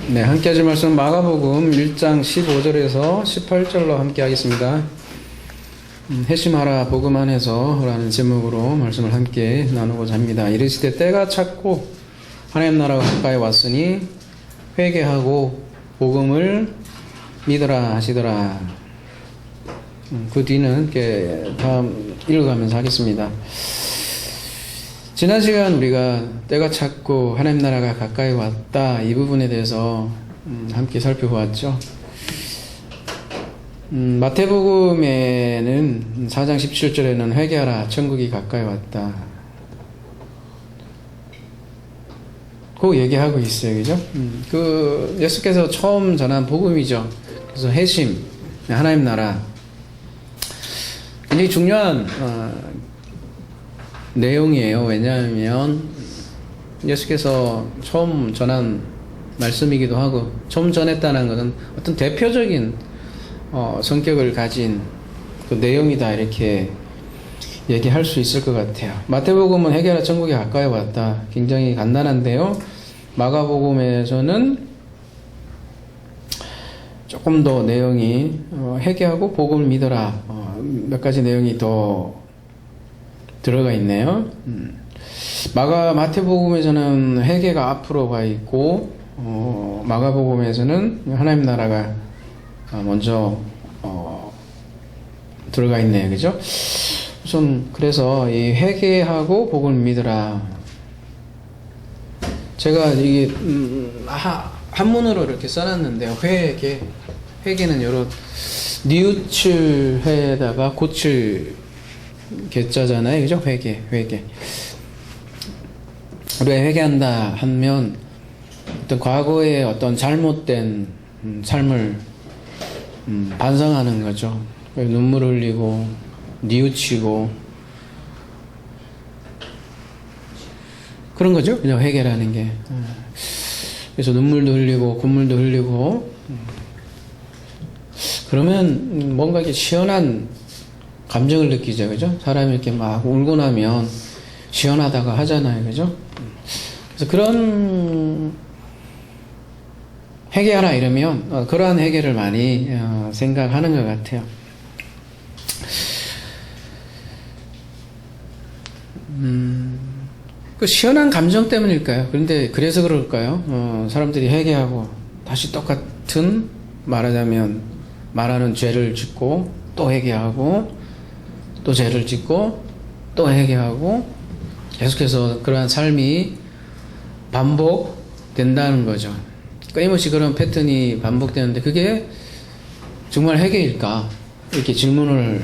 네, 함께 하실 말씀 마가복음 1장 15절에서 18절로 함께 하겠습니다. 회심하라 복음 안에서 라는 제목으로 말씀을 함께 나누고자 합니다. 이르시되 때가 찼고 하나님 나라가 가까이 왔으니 회개하고 복음을 믿으라 하시더라. 그 뒤는 이렇게 다음 읽어가면서 하겠습니다. 지난 시간 우리가 때가 찼고 하나님 나라가 가까이 왔다 이 부분에 대해서 함께 살펴보았죠. 마태복음에는 4장 17절에는 회개하라 천국이 가까이 왔다 그 얘기하고 있어요. 그죠? 그 예수께서 처음 전한 복음이죠. 그래서 회심, 하나님 나라 굉장히 중요한 내용이에요. 왜냐하면 예수께서 처음 전한 말씀이기도 하고 처음 전했다는 것은 어떤 대표적인 성격을 가진 그 내용이다 이렇게 얘기할 수 있을 것 같아요. 마태복음은 회개하라 천국이 가까이 왔다 굉장히 간단한데요. 마가복음에서는 조금 더 내용이 회개하고 복음을 믿어라 몇 가지 내용이 더 들어가 있네요. 마태복음에서는 회개가 앞으로 가 있고 마가복음에서는 하나님 나라가 먼저 들어가 있네요. 그죠? 우선 그래서 이 회개하고 복음을 믿으라. 제가 이게 한문으로 이렇게 써놨는데요. 회개는 여러 니우칠 회에다가 고칠 개자잖아요. 그죠? 회개. 우리가 회개한다 하면 어떤 과거의 어떤 잘못된 삶을 반성하는 거죠. 눈물을 흘리고 뉘우치고 그런 거죠. 그냥 회개라는 게. 그래서 눈물도 흘리고 콧물도 흘리고 그러면 뭔가 이렇게 시원한 감정을 느끼죠. 그죠? 사람이 이렇게 막 울고 나면 시원하다고 하잖아요. 그죠? 그래서 그런 회개하라 이러면 그러한 회개를 많이 생각하는 것 같아요. 그 시원한 감정 때문일까요? 그런데 그래서 그럴까요? 사람들이 회개하고 다시 똑같은 말하는 죄를 짓고 또 회개하고 또 죄를 짓고 또 회개하고 계속해서 그러한 삶이 반복된다는 거죠. 끊임없이 그런 패턴이 반복되는데 그게 정말 회개일까? 이렇게 질문을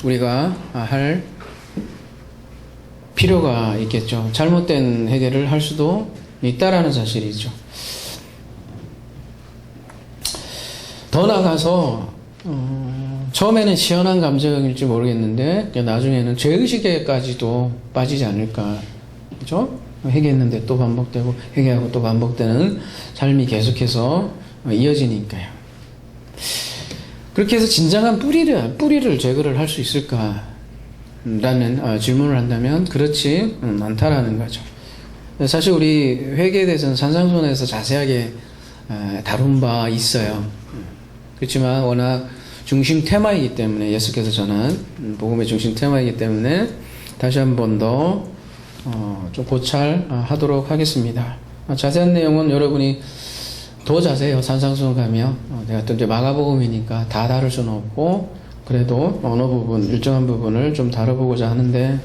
우리가 할 필요가 있겠죠. 잘못된 회개를 할 수도 있다라는 사실이죠. 더 나아가서 처음에는 시원한 감정일지 모르겠는데 나중에는 죄의식에까지도 빠지지 않을까. 그죠? 회개했는데 또 반복되고 회개하고 또 반복되는 삶이 계속해서 이어지니까요. 그렇게 해서 진정한 뿌리를 제거를 할 수 있을까? 라는 질문을 한다면 그렇지 않다라는 거죠. 사실 우리 회개에 대해서는 산상수훈에서 자세하게 다룬 바 있어요. 그렇지만 워낙 중심 테마이기 때문에 예수께서 전한 복음의 중심 테마이기 때문에 다시 한 번 더 좀 고찰하도록 하겠습니다. 자세한 내용은 여러분이 더 자세해요. 산상수훈 가면 내가 또 이제 마가복음이니까 다 다룰 수는 없고 그래도 어느 부분 일정한 부분을 좀 다뤄보고자 하는데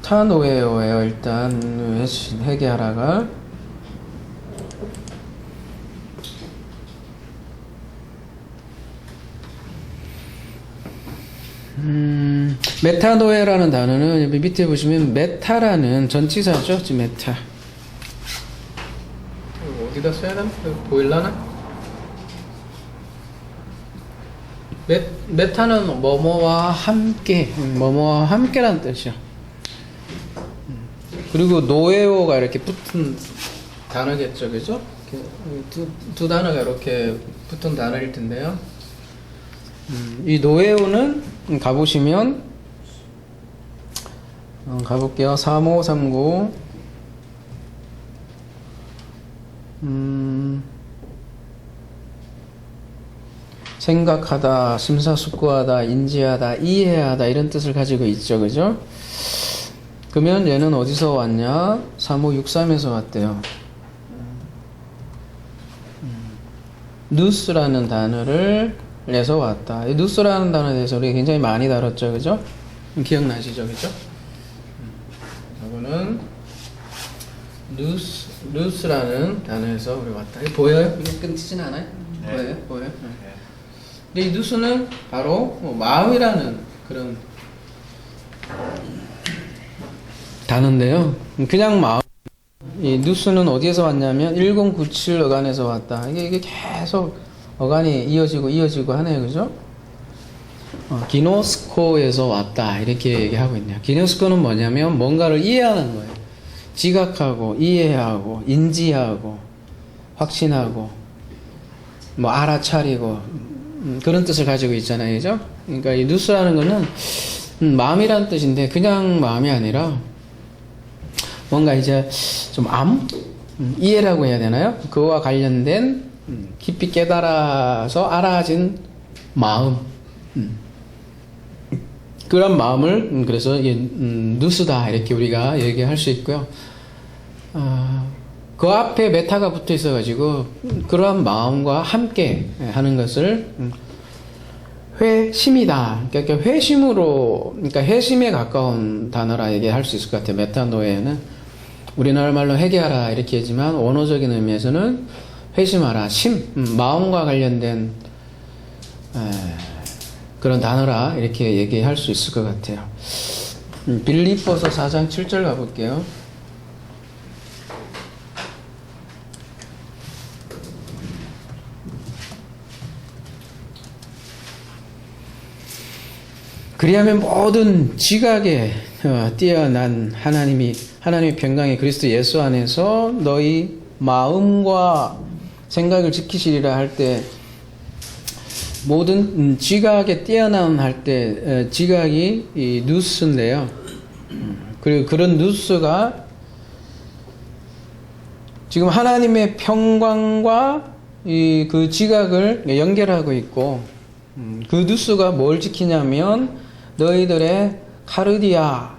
메타노에어예요. 일단 회개하라가 메타노에라는 단어는 밑에 보시면 메타라는 전치사죠. 지금 메타 어디다 써야 되나? 보일라나? 메타는 뭐뭐와 함께라는 뜻이요. 그리고 노에오가 이렇게 붙은 단어겠죠. 그죠? 두 단어가 이렇게 붙은 단어일 텐데요. 이 노에오는 가보시면 가볼게요. 3539 생각하다, 심사숙고하다, 인지하다, 이해하다 이런 뜻을 가지고 있죠. 그죠? 그러면 얘는 어디서 왔냐? 3563에서 왔대요. 누스라는 단어를 내서 왔다. 이 누스라는 단어에 대해서 우리가 굉장히 많이 다뤘죠. 그죠? 기억나시죠? 그죠? 이거는 누스라는 단어에서 우리 왔다. 이거 보여요? 이게 끊기진 않아요? 네. 보여요? 네. 근데 이 누스는 바로 마음이라는 그런 단어인데요. 그냥 마음. 이 누스는 어디에서 왔냐면 1097 어간에서 왔다. 이게 계속 어간이 이어지고 하네요. 그죠? 기노스코에서 왔다. 이렇게 얘기하고 있네요. 기노스코는 뭐냐면 뭔가를 이해하는 거예요. 지각하고, 이해하고, 인지하고, 확신하고, 뭐 알아차리고, 그런 뜻을 가지고 있잖아요. 그죠? 그러니까 이 누스라는 거는 마음이라는 뜻인데 그냥 마음이 아니라 뭔가 이제 좀 이해라고 해야 되나요? 그와 관련된 깊이 깨달아서 알아진 마음. 그런 마음을 그래서 누스다 이렇게 우리가 얘기할 수 있고요. 그 앞에 메타가 붙어 있어가지고 그러한 마음과 함께 하는 것을 회심이다. 그러니까 회심으로, 그러니까 회심에 가까운 단어라 얘기할 수 있을 것 같아요. 메타노에는 우리나라 말로 회개하라 이렇게 하지만 원어적인 의미에서는 회심하라, 마음과 관련된 그런 단어라 이렇게 얘기할 수 있을 것 같아요. 빌립보서 4장 7절 가볼게요. 그리하면 모든 지각에 뛰어난 하나님의 평강의 그리스도 예수 안에서 너희 마음과 생각을 지키시리라 할 때 모든 지각에 뛰어난 할 때 지각이 이 누스인데요. 그리고 그런 누스가 지금 하나님의 평강과 그 지각을 연결하고 있고 그 누스가 뭘 지키냐면 너희들의 카르디아,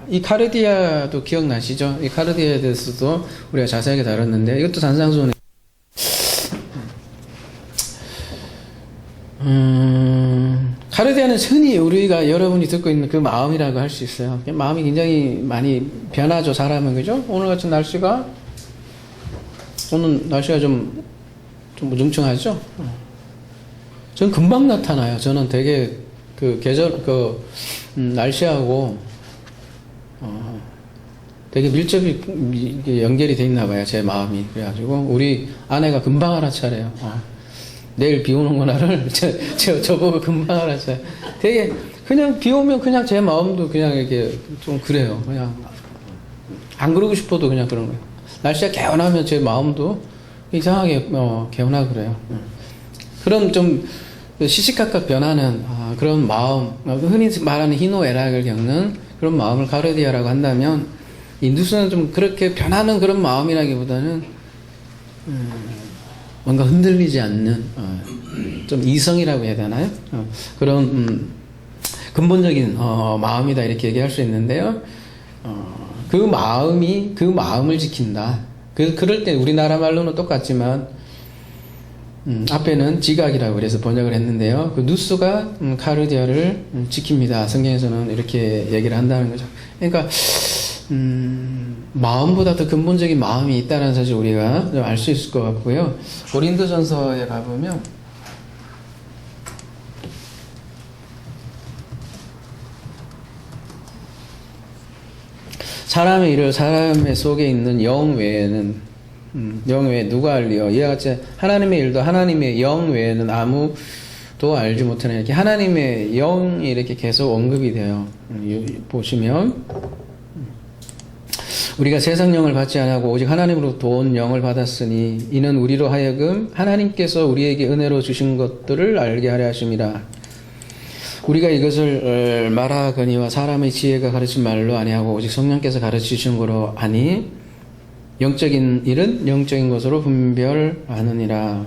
이 카르디아도 기억나시죠? 이 카르디아에 대해서도 우리가 자세하게 다뤘는데 이것도 산상수훈에 카르디아는 흔히 우리가 여러분이 듣고 있는 그 마음이라고 할 수 있어요. 마음이 굉장히 많이 변하죠, 사람은. 그죠? 오늘 같은 날씨가 좀 무중충하죠? 전 금방 나타나요. 저는 되게 날씨하고 되게 밀접히 연결이 돼 있나 봐요, 제 마음이. 그래가지고 우리 아내가 금방 알아차려요. 내일 비 오는구나를 저보고 금방 알아차려요. 되게 그냥 비 오면 그냥 제 마음도 그냥 이렇게 좀 그래요. 그냥 안 그러고 싶어도 그냥 그런 거예요. 날씨가 개운하면 제 마음도 이상하게 개운하고 그래요. 그런 좀 시시각각 변하는 그런 마음, 흔히 말하는 희노애락을 겪는 그런 마음을 카르디아라고 한다면 이 누스는 좀 그렇게 변하는 그런 마음이라기보다는 뭔가 흔들리지 않는 좀 이성이라고 해야 되나요? 그런 근본적인 마음이다 이렇게 얘기할 수 있는데요. 그 마음을 지킨다. 그럴 때 우리나라 말로는 똑같지만 앞에는 지각이라고 그래서 번역을 했는데요. 그 누스가 카르디아를 지킵니다. 성경에서는 이렇게 얘기를 한다는 거죠. 그러니까 마음보다 더 근본적인 마음이 있다는 사실 우리가 좀 알 수 있을 것 같고요. 고린도전서에 가보면 사람의 일을 사람의 속에 있는 영 외에는 영 외에 누가 알리요? 이와 같이 하나님의 일도 하나님의 영 외에는 아무도 알지 못하는 이렇게 하나님의 영이 이렇게 계속 언급이 돼요. 보시면 우리가 세상 영을 받지 않고 오직 하나님으로부터 온 영을 받았으니 이는 우리로 하여금 하나님께서 우리에게 은혜로 주신 것들을 알게 하려 하심이라. 우리가 이것을 말하거니와 사람의 지혜가 가르친 말로 아니하고 오직 성령께서 가르치신 거로 아니 영적인 일은 영적인 것으로 분별하느니라.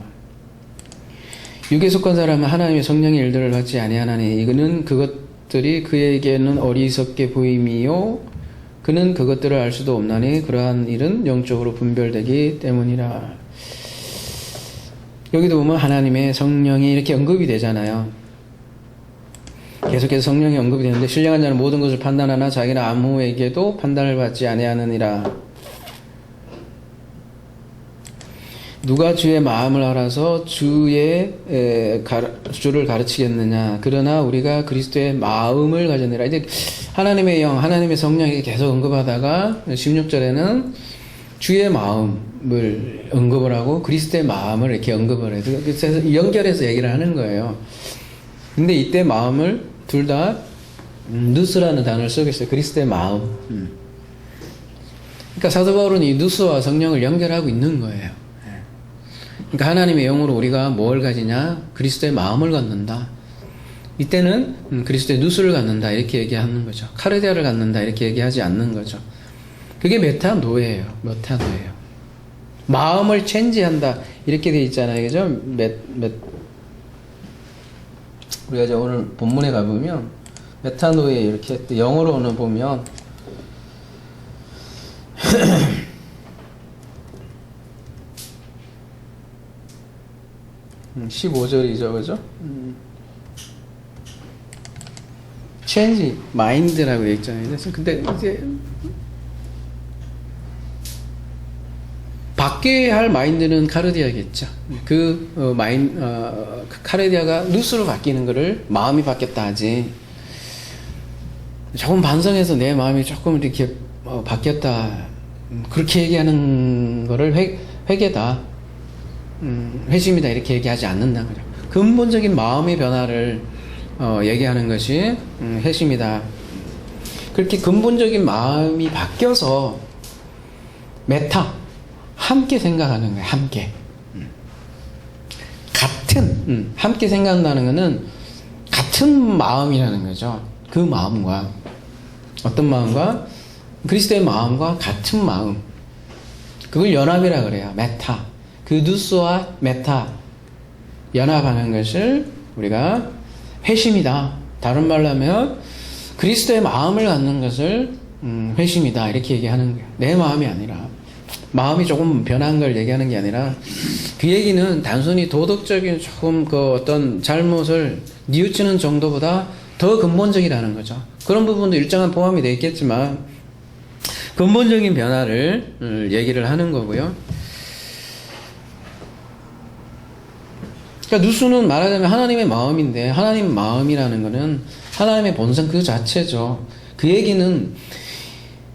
육에 속한 사람은 하나님의 성령의 일들을 받지 아니하나니 이는 그것들이 그에게는 어리석게 보임이요 그는 그것들을 알 수도 없나니 그러한 일은 영적으로 분별되기 때문이라. 여기도 보면 하나님의 성령이 이렇게 언급이 되잖아요. 계속해서 성령이 언급이 되는데 신령한 자는 모든 것을 판단하나 자기는 아무에게도 판단을 받지 아니하느니라. 누가 주의 마음을 알아서 주를 가르치겠느냐. 그러나 우리가 그리스도의 마음을 가졌느니라. 이제 하나님의 영, 하나님의 성령이 계속 언급하다가 16절에는 주의 마음을 언급을 하고 그리스도의 마음을 이렇게 언급을 해서 그래서 연결해서 얘기를 하는 거예요. 근데 이때 마음을 둘 다 누스라는 단어를 쓰고 있어요. 그리스도의 마음. 그러니까 사도 바울은 이 누스와 성령을 연결하고 있는 거예요. 그러니까 하나님의 영으로 우리가 뭘 가지냐? 그리스도의 마음을 갖는다. 이때는 그리스도의 누스를 갖는다 이렇게 얘기하는 거죠. 카르디아를 갖는다 이렇게 얘기하지 않는 거죠. 그게 메타노예요. 메타노예요. 마음을 체인지한다 이렇게 돼 있잖아요. 그죠? 우리가 이제 오늘 본문에 가보면 메타노에 이렇게 영어로는 보면 15절이죠, 그죠? change mind라고 되어 있잖아요. 그래서 근데 이제 바뀌어야 할 마인드는 카르디아겠죠. 카르디아가 누스로 바뀌는 거를 마음이 바뀌었다 하지. 조금 반성해서 내 마음이 조금 이렇게 바뀌었다. 그렇게 얘기하는 거를 회개다. 회심이다 이렇게 얘기하지 않는다. 그죠? 근본적인 마음의 변화를 얘기하는 것이 회심이다. 그렇게 근본적인 마음이 바뀌어서 메타 함께 생각하는 거예요. 함께 같은 함께 생각한다는 것은 같은 마음이라는 거죠. 그 마음과 어떤 마음과 그리스도의 마음과 같은 마음 그걸 연합이라 그래요. 메타 그 누스와 메타 연합하는 것을 우리가 회심이다. 다른 말로 하면 그리스도의 마음을 갖는 것을 회심이다 이렇게 얘기하는 거예요. 내 마음이 아니라 마음이 조금 변한 걸 얘기하는 게 아니라 그 얘기는 단순히 도덕적인 조금 그 어떤 잘못을 뉘우치는 정도보다 더 근본적이라는 거죠. 그런 부분도 일정한 포함이 되어 있겠지만 근본적인 변화를 얘기를 하는 거고요. 그러니까 누수는 말하자면 하나님의 마음인데 하나님 마음이라는 것은 하나님의 본성 그 자체죠. 그 얘기는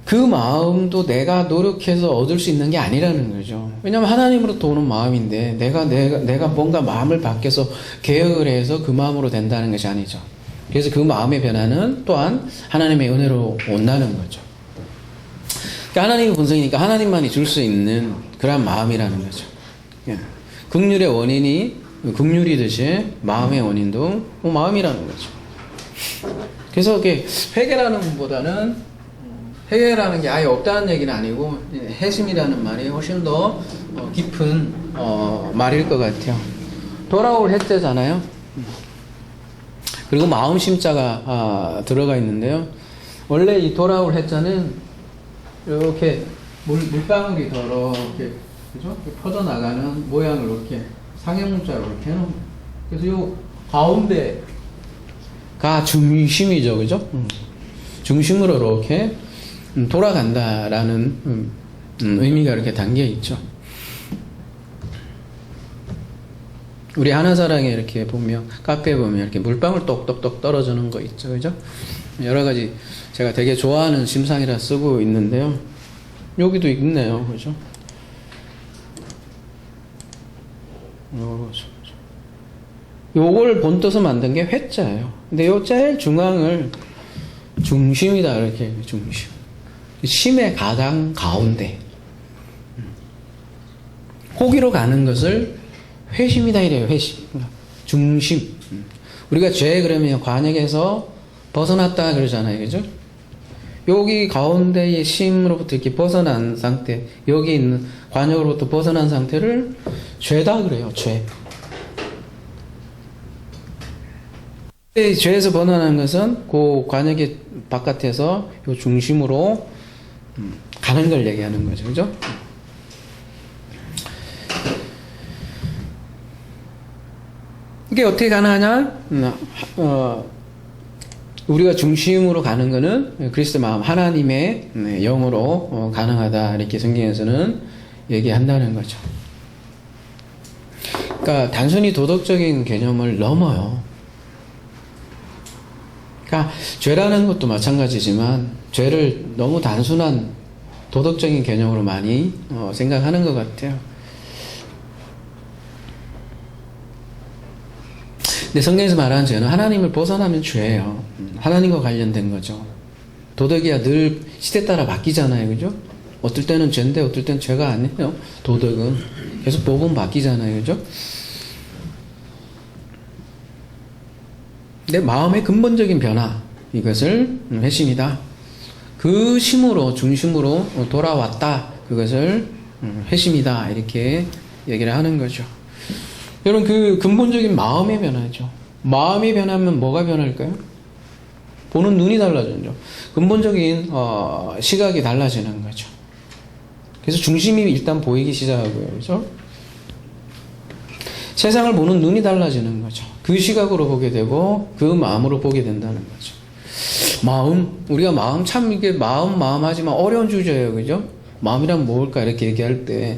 그 마음도 내가 노력해서 얻을 수 있는 게 아니라는 거죠. 왜냐하면 하나님으로부터 오는 마음인데 내가 뭔가 마음을 바뀌어서 개혁을 해서 그 마음으로 된다는 것이 아니죠. 그래서 그 마음의 변화는 또한 하나님의 은혜로 온다는 거죠. 그러니까 하나님의 본성이니까 하나님만이 줄 수 있는 그런 마음이라는 거죠. 긍휼의 원인이 긍휼이듯이 마음의 원인도 마음이라는 거죠. 그래서 이게 회개라는 것보다는 회개라는 게 아예 없다는 얘기는 아니고 회심이라는 말이 훨씬 더 깊은 말일 것 같아요. 돌아올 해자잖아요. 그리고 마음 심자가 들어가 있는데요. 원래 이 돌아올 해자는 이렇게 물방울이 이렇게 그죠? 퍼져나가는 모양을 이렇게 상형문자로 이렇게 해놓은 거예요. 그래서 요 가운데가 중심이죠, 그죠? 중심으로 이렇게 돌아간다라는 의미가 이렇게 담겨 있죠. 우리 하나사랑에 이렇게 보면 카페에 보면 이렇게 물방울 똑똑똑 떨어지는 거 있죠, 그죠? 여러 가지 제가 되게 좋아하는 심상이라 쓰고 있는데요. 여기도 있네요, 그죠? 요걸 본떠서 만든 게 회자예요. 근데 요 제일 중앙을 중심이다 이렇게 중심. 심의 가장 가운데. 호기로 가는 것을 회심이다 이래요. 회심. 중심. 우리가 죄 그러면 관역에서 벗어났다 그러잖아요. 그죠? 여기 가운데의 심으로부터 이렇게 벗어난 상태, 여기 있는 관역으로부터 벗어난 상태를 죄다 그래요. 죄. 죄에서 벗어나는 것은 그 관역의 바깥에서 요 중심으로 가는 걸 얘기하는 거죠. 그죠? 이게 어떻게 가능하냐? 우리가 중심으로 가는 거는 그리스도 마음, 하나님의 영으로 가능하다. 이렇게 성경에서는 얘기한다는 거죠. 그러니까 단순히 도덕적인 개념을 넘어요. 그러니까 죄라는 것도 마찬가지지만 죄를 너무 단순한 도덕적인 개념으로 많이 생각하는 것 같아요. 근데 성경에서 말하는 죄는 하나님을 벗어나면 죄예요. 하나님과 관련된 거죠. 도덕이야 늘 시대 따라 바뀌잖아요. 그죠? 어떨 때는 죄인데 어떨 때는 죄가 아니에요. 도덕은 계속 복음 바뀌잖아요. 그죠? 내 마음의 근본적인 변화, 이것을 회심이다. 그 심으로, 중심으로 돌아왔다. 그것을 회심이다. 이렇게 얘기를 하는 거죠. 여러분, 그 근본적인 마음의 변화죠. 마음이 변하면 뭐가 변할까요? 보는 눈이 달라지죠. 근본적인 시각이 달라지는 거죠. 그래서 중심이 일단 보이기 시작하고요. 그죠? 세상을 보는 눈이 달라지는 거죠. 그 시각으로 보게 되고 그 마음으로 보게 된다는 거죠. 마음, 우리가 마음 참 이게 마음 하지만 어려운 주제예요. 그죠? 마음이란 뭘까 이렇게 얘기할 때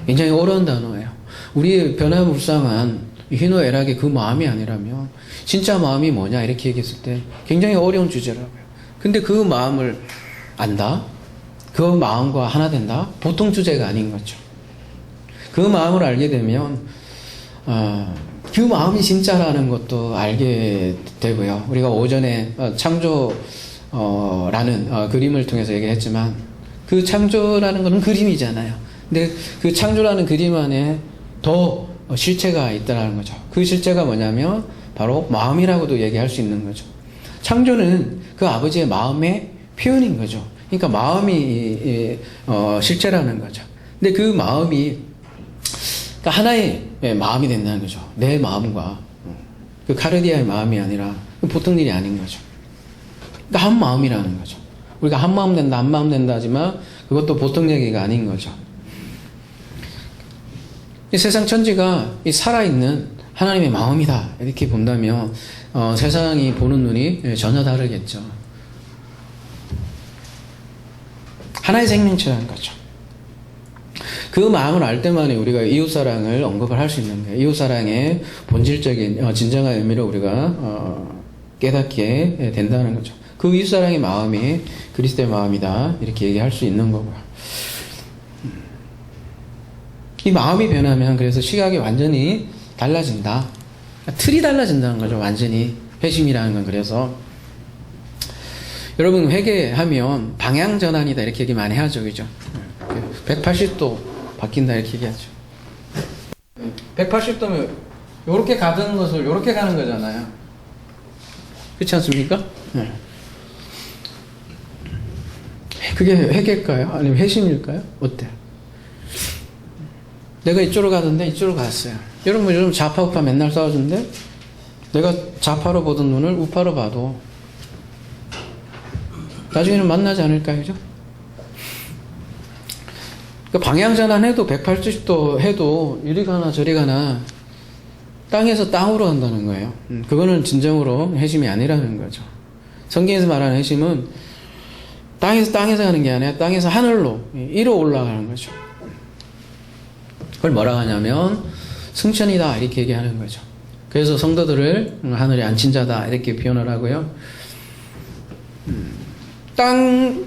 굉장히 어려운 단어예요. 우리의 변화무쌍한 희노애락의 그 마음이 아니라면 진짜 마음이 뭐냐 이렇게 얘기했을 때 굉장히 어려운 주제라고요. 근데 그 마음을 안다? 그 마음과 하나 된다? 보통 주제가 아닌 거죠. 그 마음을 알게 되면 그 마음이 진짜라는 것도 알게 되고요. 우리가 오전에 창조라는 그림을 통해서 얘기했지만 그 창조라는 것은 그림이잖아요. 근데 그 창조라는 그림 안에 더 실체가 있다는 거죠. 그 실체가 뭐냐면 바로 마음이라고도 얘기할 수 있는 거죠. 창조는 그 아버지의 마음의 표현인 거죠. 그러니까 마음이 실체라는 거죠. 근데 그 마음이 그러니까 하나의 마음이 된다는 거죠. 내 마음과 그 카르디아의 마음이 아니라 보통 일이 아닌 거죠. 그러니까 한 마음이라는 거죠. 우리가 한 마음 된다, 한 마음 된다 하지만 그것도 보통 얘기가 아닌 거죠. 이 세상 천지가 이 살아있는 하나님의 마음이다 이렇게 본다면 세상이 보는 눈이 전혀 다르겠죠. 하나의 생명체라는 거죠. 그 마음을 알 때만에 우리가 이웃사랑을 언급을 할 수 있는 거예요. 이웃사랑의 본질적인 진정한 의미를 우리가 깨닫게 된다는 거죠. 그 이웃사랑의 마음이 그리스도의 마음이다 이렇게 얘기할 수 있는 거고요. 이 마음이 변하면 그래서 시각이 완전히 달라진다. 틀이 달라진다는 거죠. 완전히 회심이라는 건. 그래서 여러분 회개하면 방향전환이다 이렇게 얘기 많이 하죠. 그죠? 180도 바뀐다 이렇게 얘기하죠. 180도면 요렇게 가던 것을 요렇게 가는 거잖아요. 그렇지 않습니까? 네. 그게 회개일까요? 아니면 회심일까요? 어때요? 내가 이쪽으로 가던데 이쪽으로 갔어요. 여러분 요즘 좌파 우파 맨날 싸워주는데 내가 좌파로 보던 눈을 우파로 봐도 나중에는 만나지 않을까요? 그죠? 그러니까 방향전환 해도 180도 해도 이리 가나 저리 가나 땅에서 땅으로 간다는 거예요. 그거는 진정으로 회심이 아니라는 거죠. 성경에서 말하는 회심은 땅에서 가는 게 아니라 땅에서 하늘로 위로 올라가는 거죠. 그걸 뭐라고 하냐면 승천이다 이렇게 얘기하는 거죠. 그래서 성도들을 하늘에 앉힌 자다 이렇게 표현을 하고요. 땅을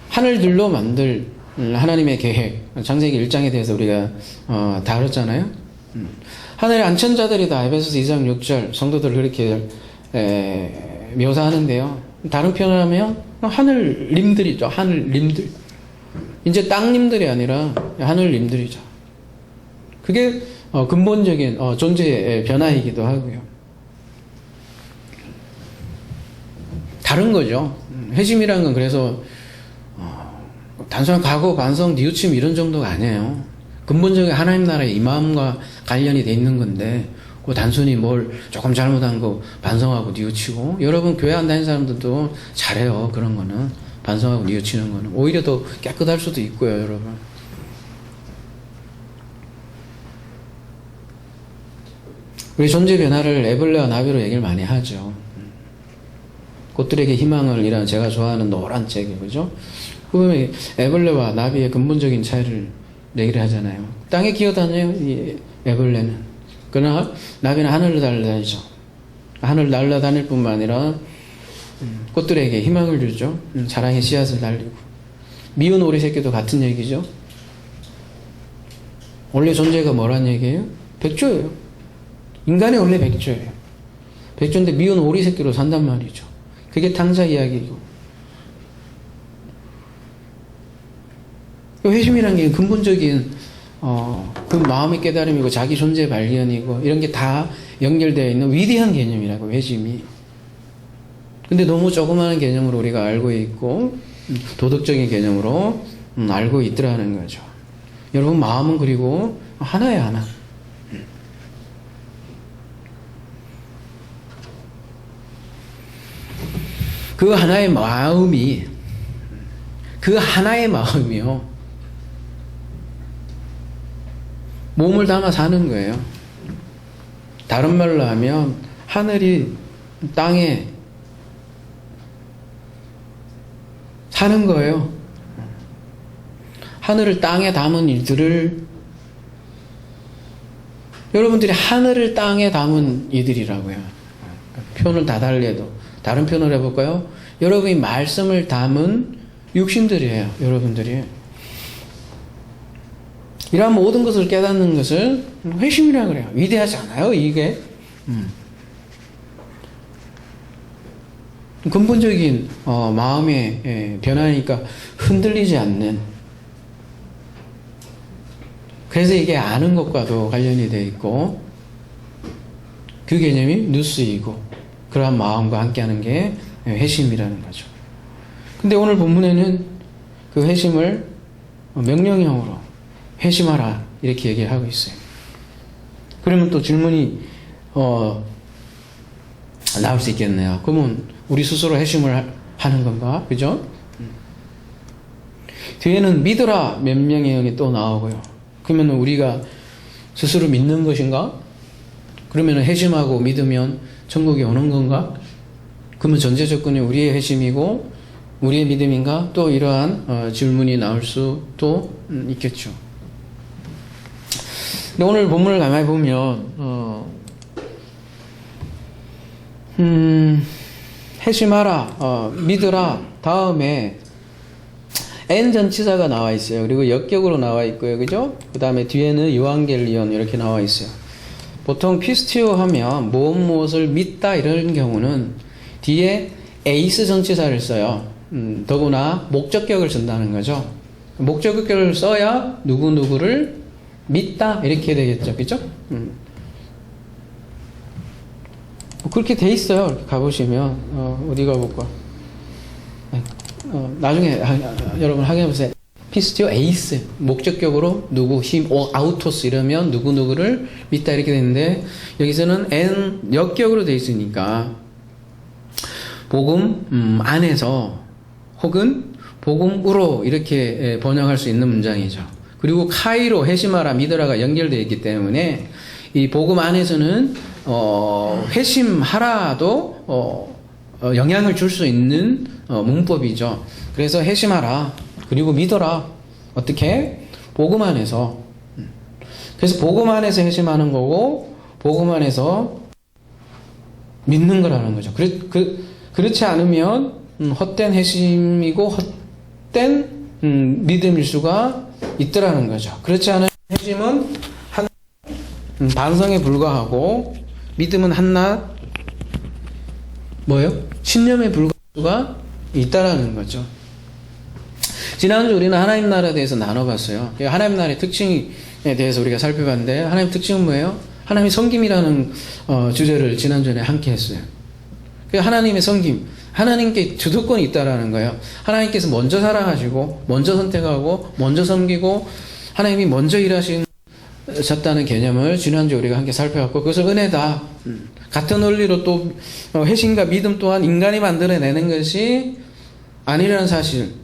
하늘들로 만들 하나님의 계획, 창세기 1장에 대해서 우리가 다뤘잖아요. 하늘에 앉힌 자들이다. 에베소서 2장 6절 성도들을 그렇게 묘사하는데요. 다른 표현을 하면 하늘님들이죠. 하늘님들. 이제 땅님들이 아니라 하늘님들이죠. 그게 근본적인 존재의 변화이기도 하고요. 다른 거죠. 회심이란 건 그래서 단순한 과거, 반성, 뉘우침 이런 정도가 아니에요. 근본적인 하나님 나라의 이 마음과 관련이 돼 있는 건데 그 단순히 뭘 조금 잘못한 거 반성하고 뉘우치고, 여러분 교회 안 다니는 사람들도 잘해요. 그런 거는 반성하고 뉘우치는 거는 오히려 더 깨끗할 수도 있고요. 여러분, 우리 존재 변화를 에벌레와 나비로 얘기를 많이 하죠. 꽃들에게 희망을 이라는 제가 좋아하는 노란 책이 그죠? 그 애벌레와 나비의 근본적인 차이를 얘기를 하잖아요. 땅에 기어다녀요, 이 애벌레는. 그러나 나비는 하늘을 날아다니죠. 하늘을 날아다닐 뿐만 아니라 꽃들에게 희망을 주죠. 사랑의 씨앗을 달리고. 미운 오리 새끼도 같은 얘기죠. 원래 존재가 뭐란 얘기예요? 백조예요. 인간이 원래 백조예요. 백조인데 미운 오리 새끼로 산단 말이죠. 그게 탕자 이야기고. 회심이라는 게 근본적인 그 마음의 깨달음이고 자기 존재 발견이고 이런 게 다 연결되어 있는 위대한 개념이라고, 회심이. 근데 너무 조그마한 개념으로 우리가 알고 있고 도덕적인 개념으로 알고 있더라는 거죠. 여러분, 마음은 그리고 하나예요, 하나. 그 하나의 마음이요, 몸을 담아 사는 거예요. 다른 말로 하면 하늘이 땅에 사는 거예요. 하늘을 땅에 담은 일들을, 여러분들이 하늘을 땅에 담은 이들이라고요. 표현을 다 달리해도 다른 표현을 해볼까요? 여러분이 말씀을 담은 육신들이에요. 여러분들이 이러한 모든 것을 깨닫는 것을 회심이라고 그래요. 위대하지 않아요, 이게? 근본적인 마음의 변화니까 흔들리지 않는, 그래서 이게 아는 것과도 관련이 되어 있고 그 개념이 누스이고, 그러한 마음과 함께하는 게 회심이라는 거죠. 근데 오늘 본문에는 그 회심을 명령형으로 회심하라 이렇게 얘기를 하고 있어요. 그러면 또 질문이 나올 수 있겠네요. 그러면 우리 스스로 회심을 하는 건가? 그죠? 뒤에는 믿으라 명령형이 또 나오고요. 그러면 우리가 스스로 믿는 것인가? 그러면 회심하고 믿으면 천국에 오는 건가? 그러면 전제 조건이 우리의 회심이고 우리의 믿음인가? 또 이러한 질문이 나올 수도 있겠죠. 근데 오늘 본문을 가만히 보면 회심하라, 믿으라 다음에 N 전치사가 나와 있어요. 그리고 역격으로 나와 있고요. 그죠? 그 다음에 뒤에는 요한겔리온 이렇게 나와 있어요. 보통 피스티오 하면 무엇을 믿다 이런 경우는 뒤에 에이스 전치사를 써요. 더구나 목적격을 쓴다는 거죠. 목적격을 써야 누구누구를 믿다 이렇게 되겠죠. 그죠? 그렇게 돼 있어요. 이렇게 가보시면 어디 가볼까? 나중에 여러분 확인해 보세요. 피스티오 에이스 목적격으로 누구 힘 아우토스 이러면 누구누구를 믿다 이렇게 되는데 여기서는 N 역격으로 돼 있으니까 복음 안에서 혹은 복음으로 이렇게 번역할 수 있는 문장이죠. 그리고 카이로 회심하라 믿으라가 연결되어 있기 때문에 이 복음 안에서는 회심하라도 영향을 줄 수 있는 문법이죠. 그래서 회심하라 그리고 믿어라. 어떻게? 복음 안에서. 그래서 복음 안에서 회심하는 거고 복음 안에서 믿는 거라는 거죠. 그렇지 않으면 헛된 회심이고 헛된 믿음일 수가 있더라는 거죠. 그렇지 않은 회심은 반성에 불과하고 믿음은 한낱 뭐예요? 신념에 불과할 수가 있다라는 거죠. 지난주 우리는 하나님 나라에 대해서 나눠봤어요. 하나님 나라의 특징에 대해서 우리가 살펴봤는데 하나님 특징은 뭐예요? 하나님의 섬김이라는 주제를 지난주에 함께 했어요. 하나님의 섬김, 하나님께 주도권이 있다라는 거예요. 하나님께서 먼저 사랑하시고 먼저 선택하고 먼저 섬기고 하나님이 먼저 일하셨다는 개념을 지난주에 우리가 함께 살펴봤고, 그것을 은혜다. 같은 원리로 또 회심과 믿음 또한 인간이 만들어내는 것이 아니라는 사실,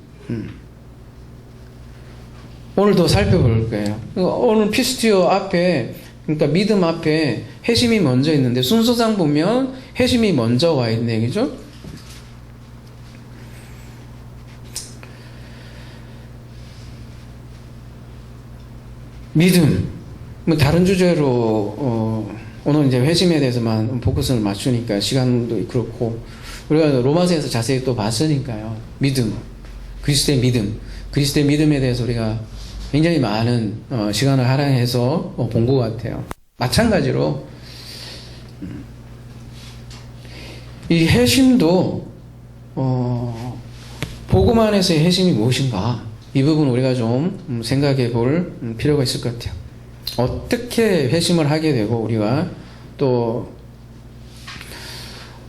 오늘 더 살펴볼 거예요. 오늘 피스티오 앞에, 그러니까 믿음 앞에 회심이 먼저 있는데, 순서상 보면 회심이 먼저 와 있네, 그죠? 믿음. 뭐 다른 주제로 오늘 이제 회심에 대해서만 포커스를 맞추니까 시간도 그렇고, 우리가 로마서에서 자세히 또 봤으니까요. 믿음, 그리스도의 믿음, 그리스도의 믿음에 대해서 우리가 굉장히 많은 시간을 할애해서 본 것 같아요. 마찬가지로 이 회심도 복음 안에서의 회심이 무엇인가, 이 부분 우리가 좀 생각해 볼 필요가 있을 것 같아요. 어떻게 회심을 하게 되고 우리가 또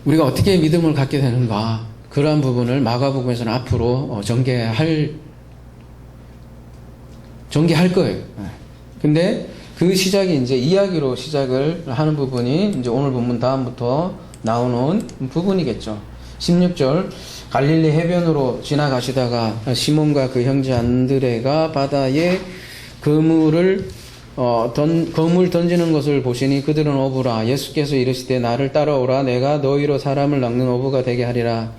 우리가 어떻게 믿음을 갖게 되는가, 그러한 부분을 마가복음에서는 앞으로 전개할 거예요. 근데 그 시작이 이제 이야기로 시작을 하는 부분이 이제 오늘 본문 다음부터 나오는 부분이겠죠. 16절, 갈릴리 해변으로 지나가시다가 시몬과 그 형제 안드레가 바다에 그물을 던지는 것을 보시니 그들은 어부라. 예수께서 이르시되 나를 따라오라. 내가 너희로 사람을 낚는 어부가 되게 하리라.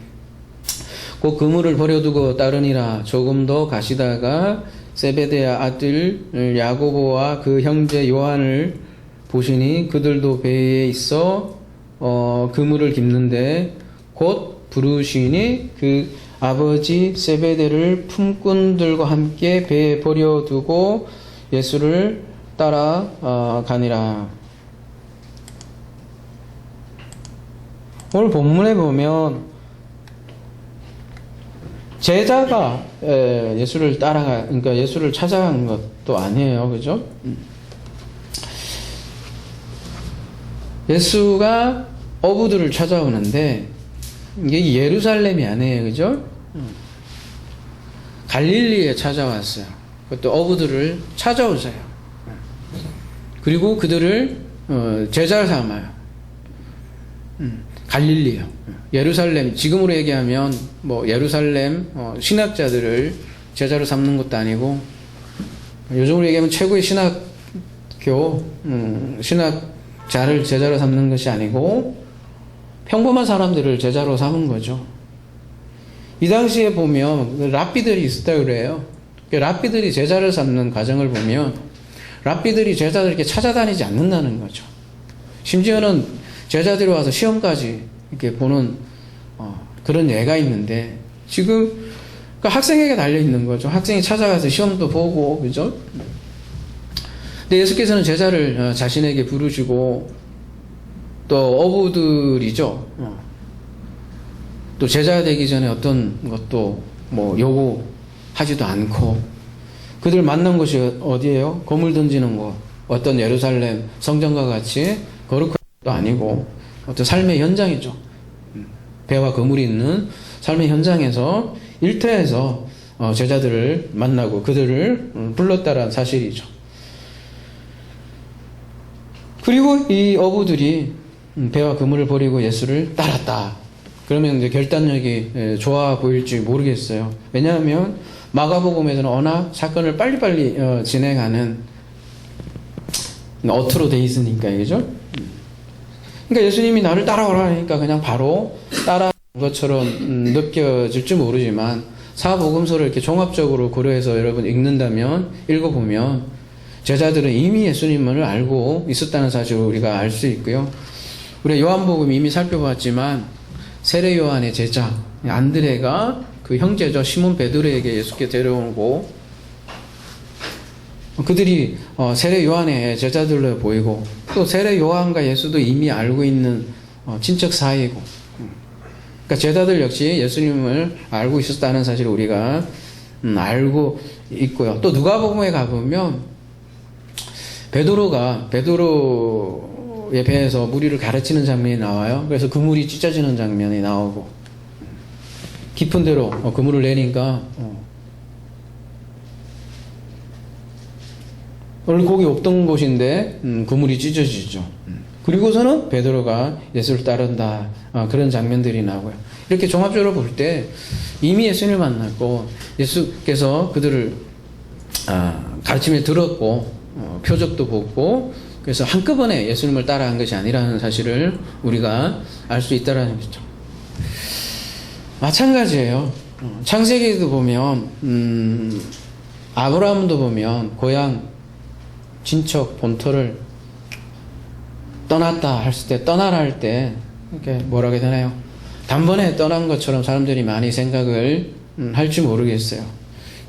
곧 그물을 버려두고 따르니라. 조금 더 가시다가 세베대의 아들 야고보와 그 형제 요한을 보시니 그들도 배에 있어 그물을 깁는데 곧 부르시니 그 아버지 세베대를 품꾼들과 함께 배에 버려두고 예수를 따라가니라. 오늘 본문에 보면 제자가 예수를 그러니까 예수를 찾아간 것도 아니에요, 그죠? 예수가 어부들을 찾아오는데 이게 예루살렘이 아니에요, 그죠? 갈릴리에 찾아왔어요. 그것도 어부들을 찾아오세요. 그리고 그들을 제자를 삼아요. 갈릴리요. 예루살렘, 지금으로 얘기하면 뭐 예루살렘 신학자들을 제자로 삼는 것도 아니고, 요즘으로 얘기하면 최고의 신학자를 제자로 삼는 것이 아니고 평범한 사람들을 제자로 삼은 거죠. 이 당시에 보면 랍비들이 있었다 그래요. 랍비들이 제자를 삼는 과정을 보면 랍비들이 제자들 이렇게 찾아다니지 않는다는 거죠. 심지어는 제자들이 와서 시험까지 이렇게 보는 그런 예가 있는데, 지금 그 학생에게 달려 있는 거죠. 학생이 찾아가서 시험도 보고, 그죠? 근데 예수께서는 제자를 자신에게 부르시고, 또 어부들이죠. 또 제자 되기 전에 어떤 것도 뭐 요구하지도 않고, 그들 만난 곳이 어디예요? 거물 던지는 곳, 어떤 예루살렘 성전과 같이 거룩한 것도 아니고 어떤 삶의 현장이죠. 배와 그물이 있는 삶의 현장에서 일터에서 제자들을 만나고 그들을 불렀다라는 사실이죠. 그리고 이 어부들이 배와 그물을 버리고 예수를 따랐다. 그러면 이제 결단력이 좋아 보일지 모르겠어요. 왜냐하면 마가복음에서는 워낙 사건을 빨리빨리 진행하는 어투로 돼 있으니까, 그죠? 그러니까 예수님이 나를 따라오라 하니까 그냥 바로 따라하는 것처럼 느껴질지 모르지만, 사복음서를 이렇게 종합적으로 고려해서 여러분 읽어보면 제자들은 이미 예수님을 알고 있었다는 사실을 우리가 알 수 있고요. 우리가 요한복음 이미 살펴봤지만 세례 요한의 제자 안드레가 그 형제죠, 시몬 베드로에게 예수께 데려오고, 그들이 세례 요한의 제자들로 보이고, 또 세례 요한과 예수도 이미 알고 있는 친척 사이고, 그러니까 제자들 역시 예수님을 알고 있었다는 사실을 우리가 알고 있고요. 또 누가복음에 가보면 베드로의 배에서 무리를 가르치는 장면이 나와요. 그래서 그물이 찢어지는 장면이 나오고, 깊은 데로 그물을 내니까 원래 거기 없던 곳인데 그물이 찢어지죠. 그리고서는 베드로가 예수를 따른다. 그런 장면들이 나오고요. 이렇게 종합적으로 볼 때 이미 예수님을 만났고 예수께서 그들을 가르침을 들었고 표적도 보고 그래서 한꺼번에 예수님을 따라한 것이 아니라는 사실을 우리가 알 수 있다는 거죠. 마찬가지예요. 창세기도 보면 아브라함도 보면 고향 친척 본토를 떠났다 했을 때 떠나라 할 때 이렇게 뭐라고 해야 되나요? 단번에 떠난 것처럼 사람들이 많이 생각을 할지 모르겠어요.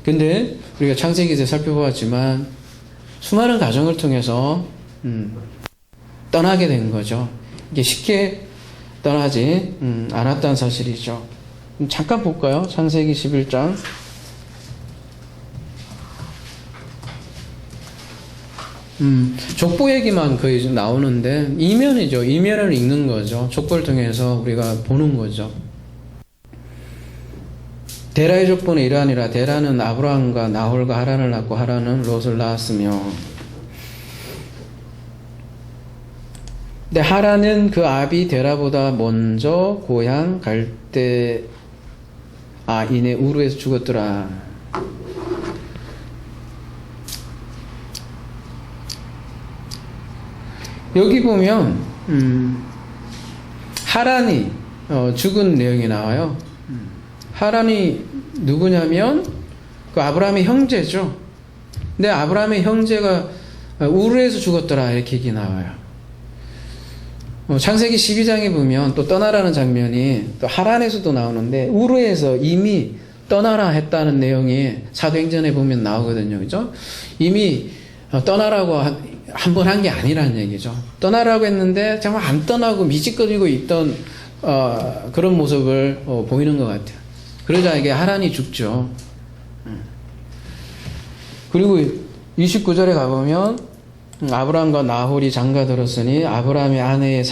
근데 우리가 창세기에서 살펴보았지만 수많은 과정을 통해서 떠나게 된 거죠. 이게 쉽게 떠나지 않았다는 사실이죠. 잠깐 볼까요? 창세기 11장. 족보 얘기만 거의 나오는데 이면이죠. 이면을 읽는 거죠. 족보를 통해서 우리가 보는 거죠. 데라의 족보는 이러하니라. 데라는 아브라함과 나홀과 하란을 낳고 하란은 롯을 낳았으며, 근데 하란은 그 아비 데라보다 먼저 고향 갈대 인의 우르에서 죽었더라. 여기 보면 하란이 죽은 내용이 나와요. 하란이 누구냐면 그 아브라함의 형제죠. 근데 아브라함의 형제가 우르에서 죽었더라 이렇게 얘기 나와요. 창세기 12장에 보면 또 떠나라는 장면이 또 하란에서도 나오는데 우르에서 이미 떠나라 했다는 내용이 사도행전에 보면 나오거든요. 그죠? 이미 떠나라고 한 번 한 게 아니라는 얘기죠. 떠나라고 했는데 정말 안 떠나고 미직거리고 있던 그런 모습을 보이는 것 같아요. 그러자 이게 하란이 죽죠. 그리고 29절에 가보면 아브라함과 나홀이 장가들었으니 아브라함의 아내의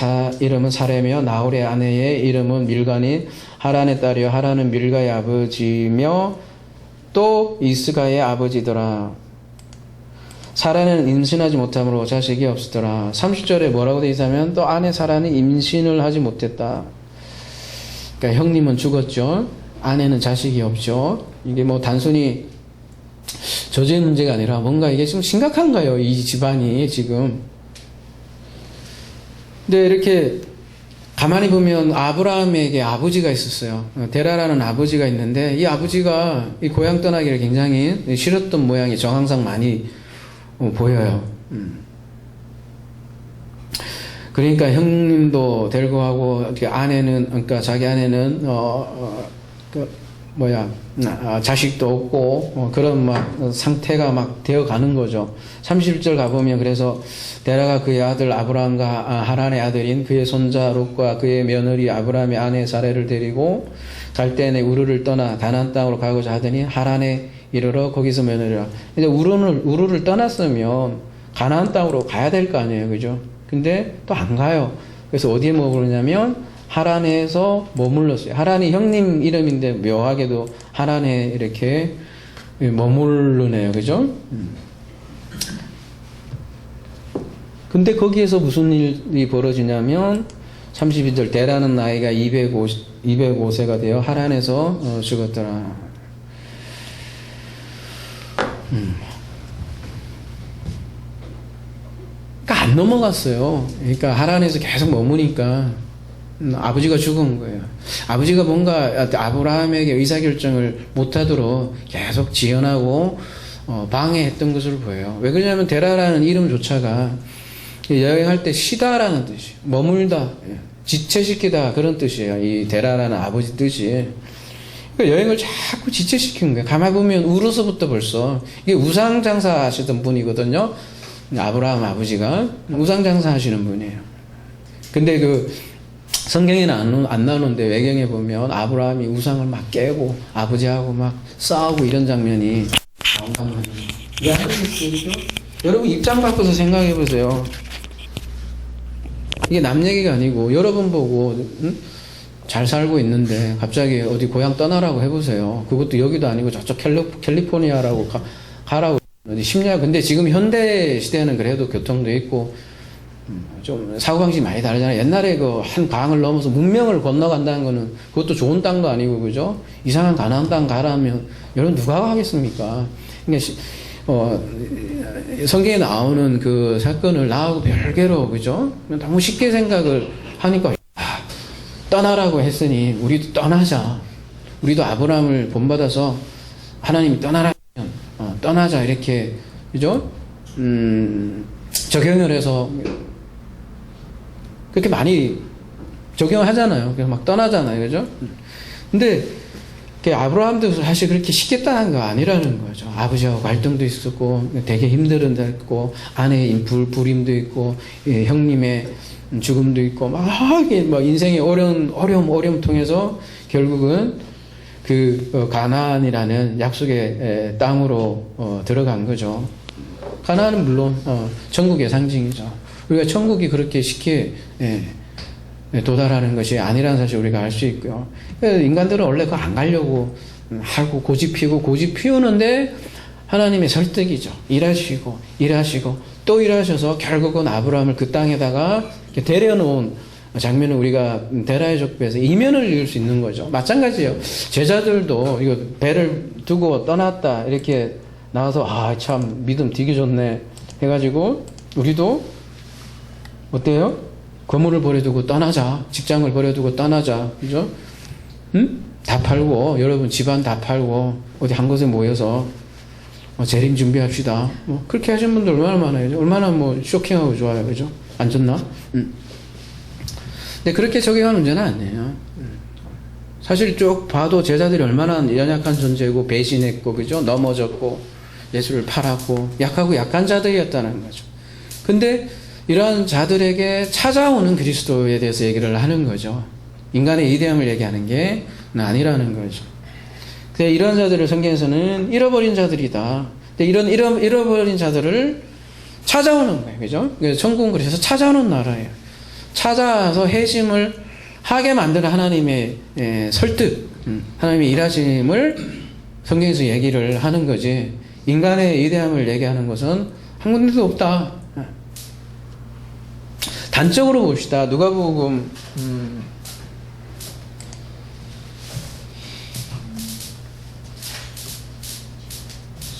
이름은 사레며 나홀의 아내의 이름은 밀가니 하란의 딸이요 하란은 밀가의 아버지며 또 이스가의 아버지더라. 사라는 임신하지 못함으로 자식이 없었더라. 30절에 뭐라고 되어 있냐면 또 아내 사라는 임신을 하지 못했다. 그러니까 형님은 죽었죠. 아내는 자식이 없죠. 이게 뭐 단순히 저주의 문제가 아니라 뭔가 이게 좀 심각한가요? 이 집안이 지금. 근데 이렇게 가만히 보면 아브라함에게 아버지가 있었어요. 데라라는 아버지가 있는데 이 아버지가 이 고향 떠나기를 굉장히 싫었던 모양이 정황상 많이 보여요. 그러니까 형님도 데리고 하고 아내는 그러니까 자기 아내는 자식도 없고 그런 막 상태가 막 되어 가는 거죠. 31절 가보면 그래서 데라가 그의 아들 아브라함과 하란의 아들인 그의 손자 롯과 그의 며느리 아브라함의 아내 사레를 데리고 갈대안의 우르를 떠나 가나안 땅으로 가고자 하더니 하란에 이르러 거기서 며느리라. 이제 우르를 떠났으면 가나안 땅으로 가야 될 거 아니에요, 그죠? 근데 또 안 가요. 그래서 어디에 머무르냐면 하란에서 머물렀어요. 하란이 형님 이름인데 묘하게도 하란에 이렇게 머무르네요, 그죠? 근데 거기에서 무슨 일이 벌어지냐면 32절 데라는 나이가 205세가 되어 하란에서 죽었더라. 그러니까 안 넘어갔어요. 그러니까 하란에서 계속 머무니까 아버지가 죽은 거예요. 아버지가 뭔가 아브라함에게 의사결정을 못하도록 계속 지연하고 방해했던 것으로 보여요. 왜 그러냐면 데라라는 이름조차가 여행할 때 쉬다라는 뜻이에요. 머물다, 지체시키다 그런 뜻이에요. 이 데라라는 아버지 뜻이. 그러니까 여행을 자꾸 지체시키는 거예요. 가만히 보면 우르서부터 벌써 이게 우상장사 하시던 분이거든요. 아브라함 아버지가 우상장사 하시는 분이에요. 근데 그 성경에는 안 나오는데 외경에 보면 아브라함이 우상을 막 깨고 아버지하고 막 싸우고 이런 장면이 나온단 말이에요. 왜 하겠어요? 여러분 입장 바꿔서 생각해 보세요. 이게 남 얘기가 아니고 여러분 보고 잘 살고 있는데 갑자기 어디 고향 떠나라고 해보세요. 그것도 여기도 아니고 저쪽 캘리포니아라고 가라고. 어디 10년. 근데 지금 현대 시대는 그래도 교통도 있고 좀 사고방식이 많이 다르잖아요. 옛날에 그 한 강을 넘어서 문명을 건너간다는 거는 그것도 좋은 땅도 아니고, 그죠? 이상한 가나안 땅 가라면 여러분 누가 가겠습니까? 그러니까 성경에 나오는 그 사건을 나하고 별개로, 그죠? 너무 쉽게 생각을 하니까 떠나라고 했으니 우리도 떠나자. 우리도 아브라함을 본받아서 하나님이 떠나라 떠나자 이렇게, 그죠? 적용을 해서 그렇게 많이 적용을 하잖아요. 그래서 막 떠나잖아요. 그죠? 근데 아브라함도 사실 그렇게 쉽게 떠난 거 아니라는 거죠. 아버지하고 갈등도 있었고 되게 힘들었고 아내의 불임도 있고 형님의 죽음도 있고 막 인생의 어려움 통해서 결국은 그 가나안이라는 약속의 땅으로 들어간 거죠. 가나안은 물론 천국의 상징이죠. 우리가 천국이 그렇게 쉽게 도달하는 것이 아니라는 사실 우리가 알 수 있고요. 인간들은 원래 그거 안 가려고 하고 고집 피우는데 하나님의 설득이죠. 일하시고 또 일하셔서 결국은 아브라함을 그 땅에다가 데려놓은 장면을 우리가 데라의 족보에서 이면을 읽을 수 있는 거죠. 마찬가지예요. 제자들도 이거 배를 두고 떠났다 이렇게 나와서 참 믿음 되게 좋네 해가지고 우리도 어때요? 건물을 버려두고 떠나자. 직장을 버려두고 떠나자. 그죠? 응? 다 팔고, 여러분 집안 다 팔고, 어디 한 곳에 모여서, 재림 준비합시다. 그렇게 하신 분들 얼마나 많아요? 얼마나 쇼킹하고 좋아요. 그죠? 안 좋나? 근데 그렇게 적용하는 문제는 아니에요. 사실 쭉 봐도 제자들이 얼마나 연약한 존재고, 배신했고, 그죠? 넘어졌고, 예수를 팔았고, 약하고 약한 자들이었다는 거죠. 근데, 이러한 자들에게 찾아오는 그리스도에 대해서 얘기를 하는 거죠. 인간의 이대함을 얘기하는 게 아니라는 거죠. 근데 이런 자들을 성경에서는 잃어버린 자들이다. 근데 이런 잃어버린 자들을 찾아오는 거예요. 그죠? 천국은 그래서 찾아오는 나라예요. 찾아와서 회심을 하게 만드는 하나님의 설득, 하나님의 일하심을 성경에서 얘기를 하는 거지. 인간의 이대함을 얘기하는 것은 한 군데도 없다. 단적으로 봅시다. 누가복음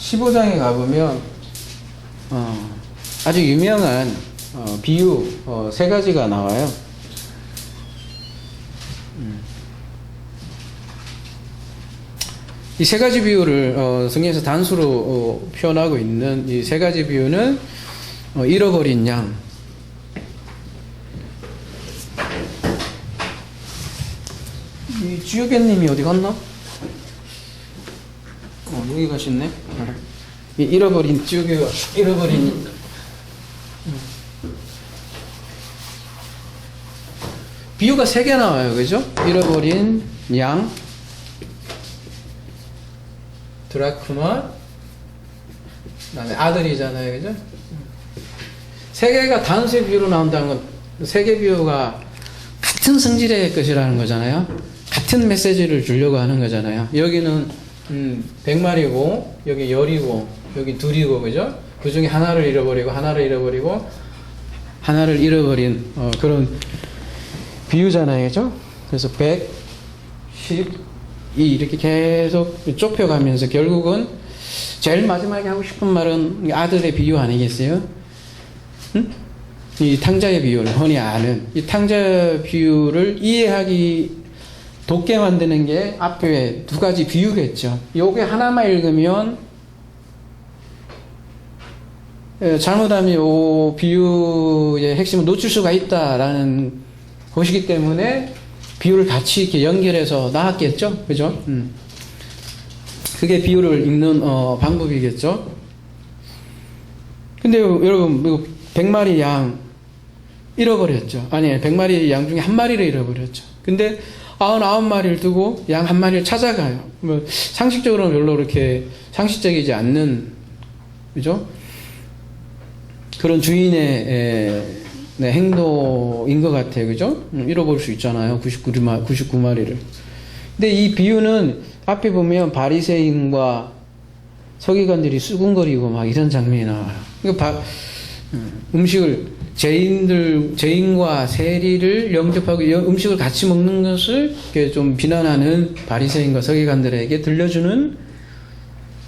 15장에 가보면 아주 유명한 비유 3가지가 나와요. 이 3가지 비유를 성경에서 단수로 표현하고 있는 이 3가지 비유는 잃어버린 양, 이 주유개님이 어디 갔나? 여기 가셨네. 이 잃어버린 주유개가 잃어버린 비유가 3개 나와요. 그죠? 잃어버린 양, 드라크마, 그다음에 아들이잖아요. 그죠? 3개가 단수의 비유로 나온다는 건 3개 비유가 같은 성질의 것이라는 거잖아요. 같은 메시지를 주려고 하는 거잖아요. 여기는 100마리고 여기 10이고 여기 2이고 그죠? 그 중에 하나를 잃어버리고 하나를 잃어버린 그런 비유잖아요. 그죠? 그래서 112 이렇게 계속 좁혀가면서 결국은 제일 마지막에 하고 싶은 말은 아들의 비유 아니겠어요? 응? 이 탕자의 비유를 흔히 아는 이 탕자 비유를 이해하기 돕게 만드는 게 앞에 2가지 비유겠죠. 요게 하나만 읽으면 잘못하면 이 비유의 핵심을 놓칠 수가 있다라는 것이기 때문에 비유를 같이 이렇게 연결해서 나왔겠죠. 그죠? 그게 비유를 읽는 방법이겠죠. 근데 여러분 100마리 양 잃어버렸죠. 아니 100마리 양 중에 1마리를 잃어버렸죠. 근데 99마리를 두고 양 1마리를 찾아가요. 상식적으로는 별로 그렇게 상식적이지 않는, 그죠? 그런 주인의 네, 행동인 것 같아요. 그죠? 잃어볼 수 있잖아요. 99마리를. 근데 이 비유는 앞에 보면 바리새인과 서기관들이 수군거리고 막 이런 장면이 나와요. 그러니까 음식을 죄인과 세리를 영접하고 음식을 같이 먹는 것을 이렇게 좀 비난하는 바리새인과 서기관들에게 들려주는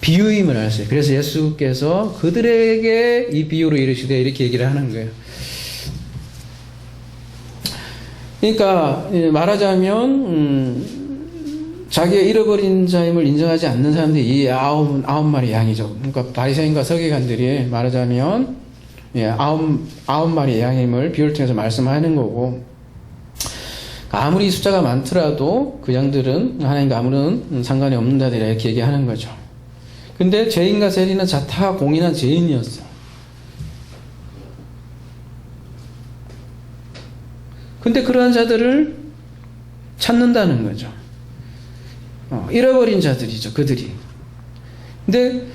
비유임을 알았어요. 그래서 예수께서 그들에게 이 비유로 이르시되 이렇게 얘기를 하는 거예요. 그러니까 말하자면 자기가 잃어버린 자임을 인정하지 않는 사람들이 이 아홉 마리 양이죠. 그러니까 바리새인과 서기관들이 말하자면 아홉 마리 양임을 비유를 통해서 말씀하는 거고, 아무리 숫자가 많더라도 그 양들은 하나님과 아무런 상관이 없는 자들이라 이렇게 얘기하는 거죠. 근데 죄인과 세리는 자타가 공인한 죄인이었어요. 근데 그러한 자들을 찾는다는 거죠. 잃어버린 자들이죠, 그들이. 근데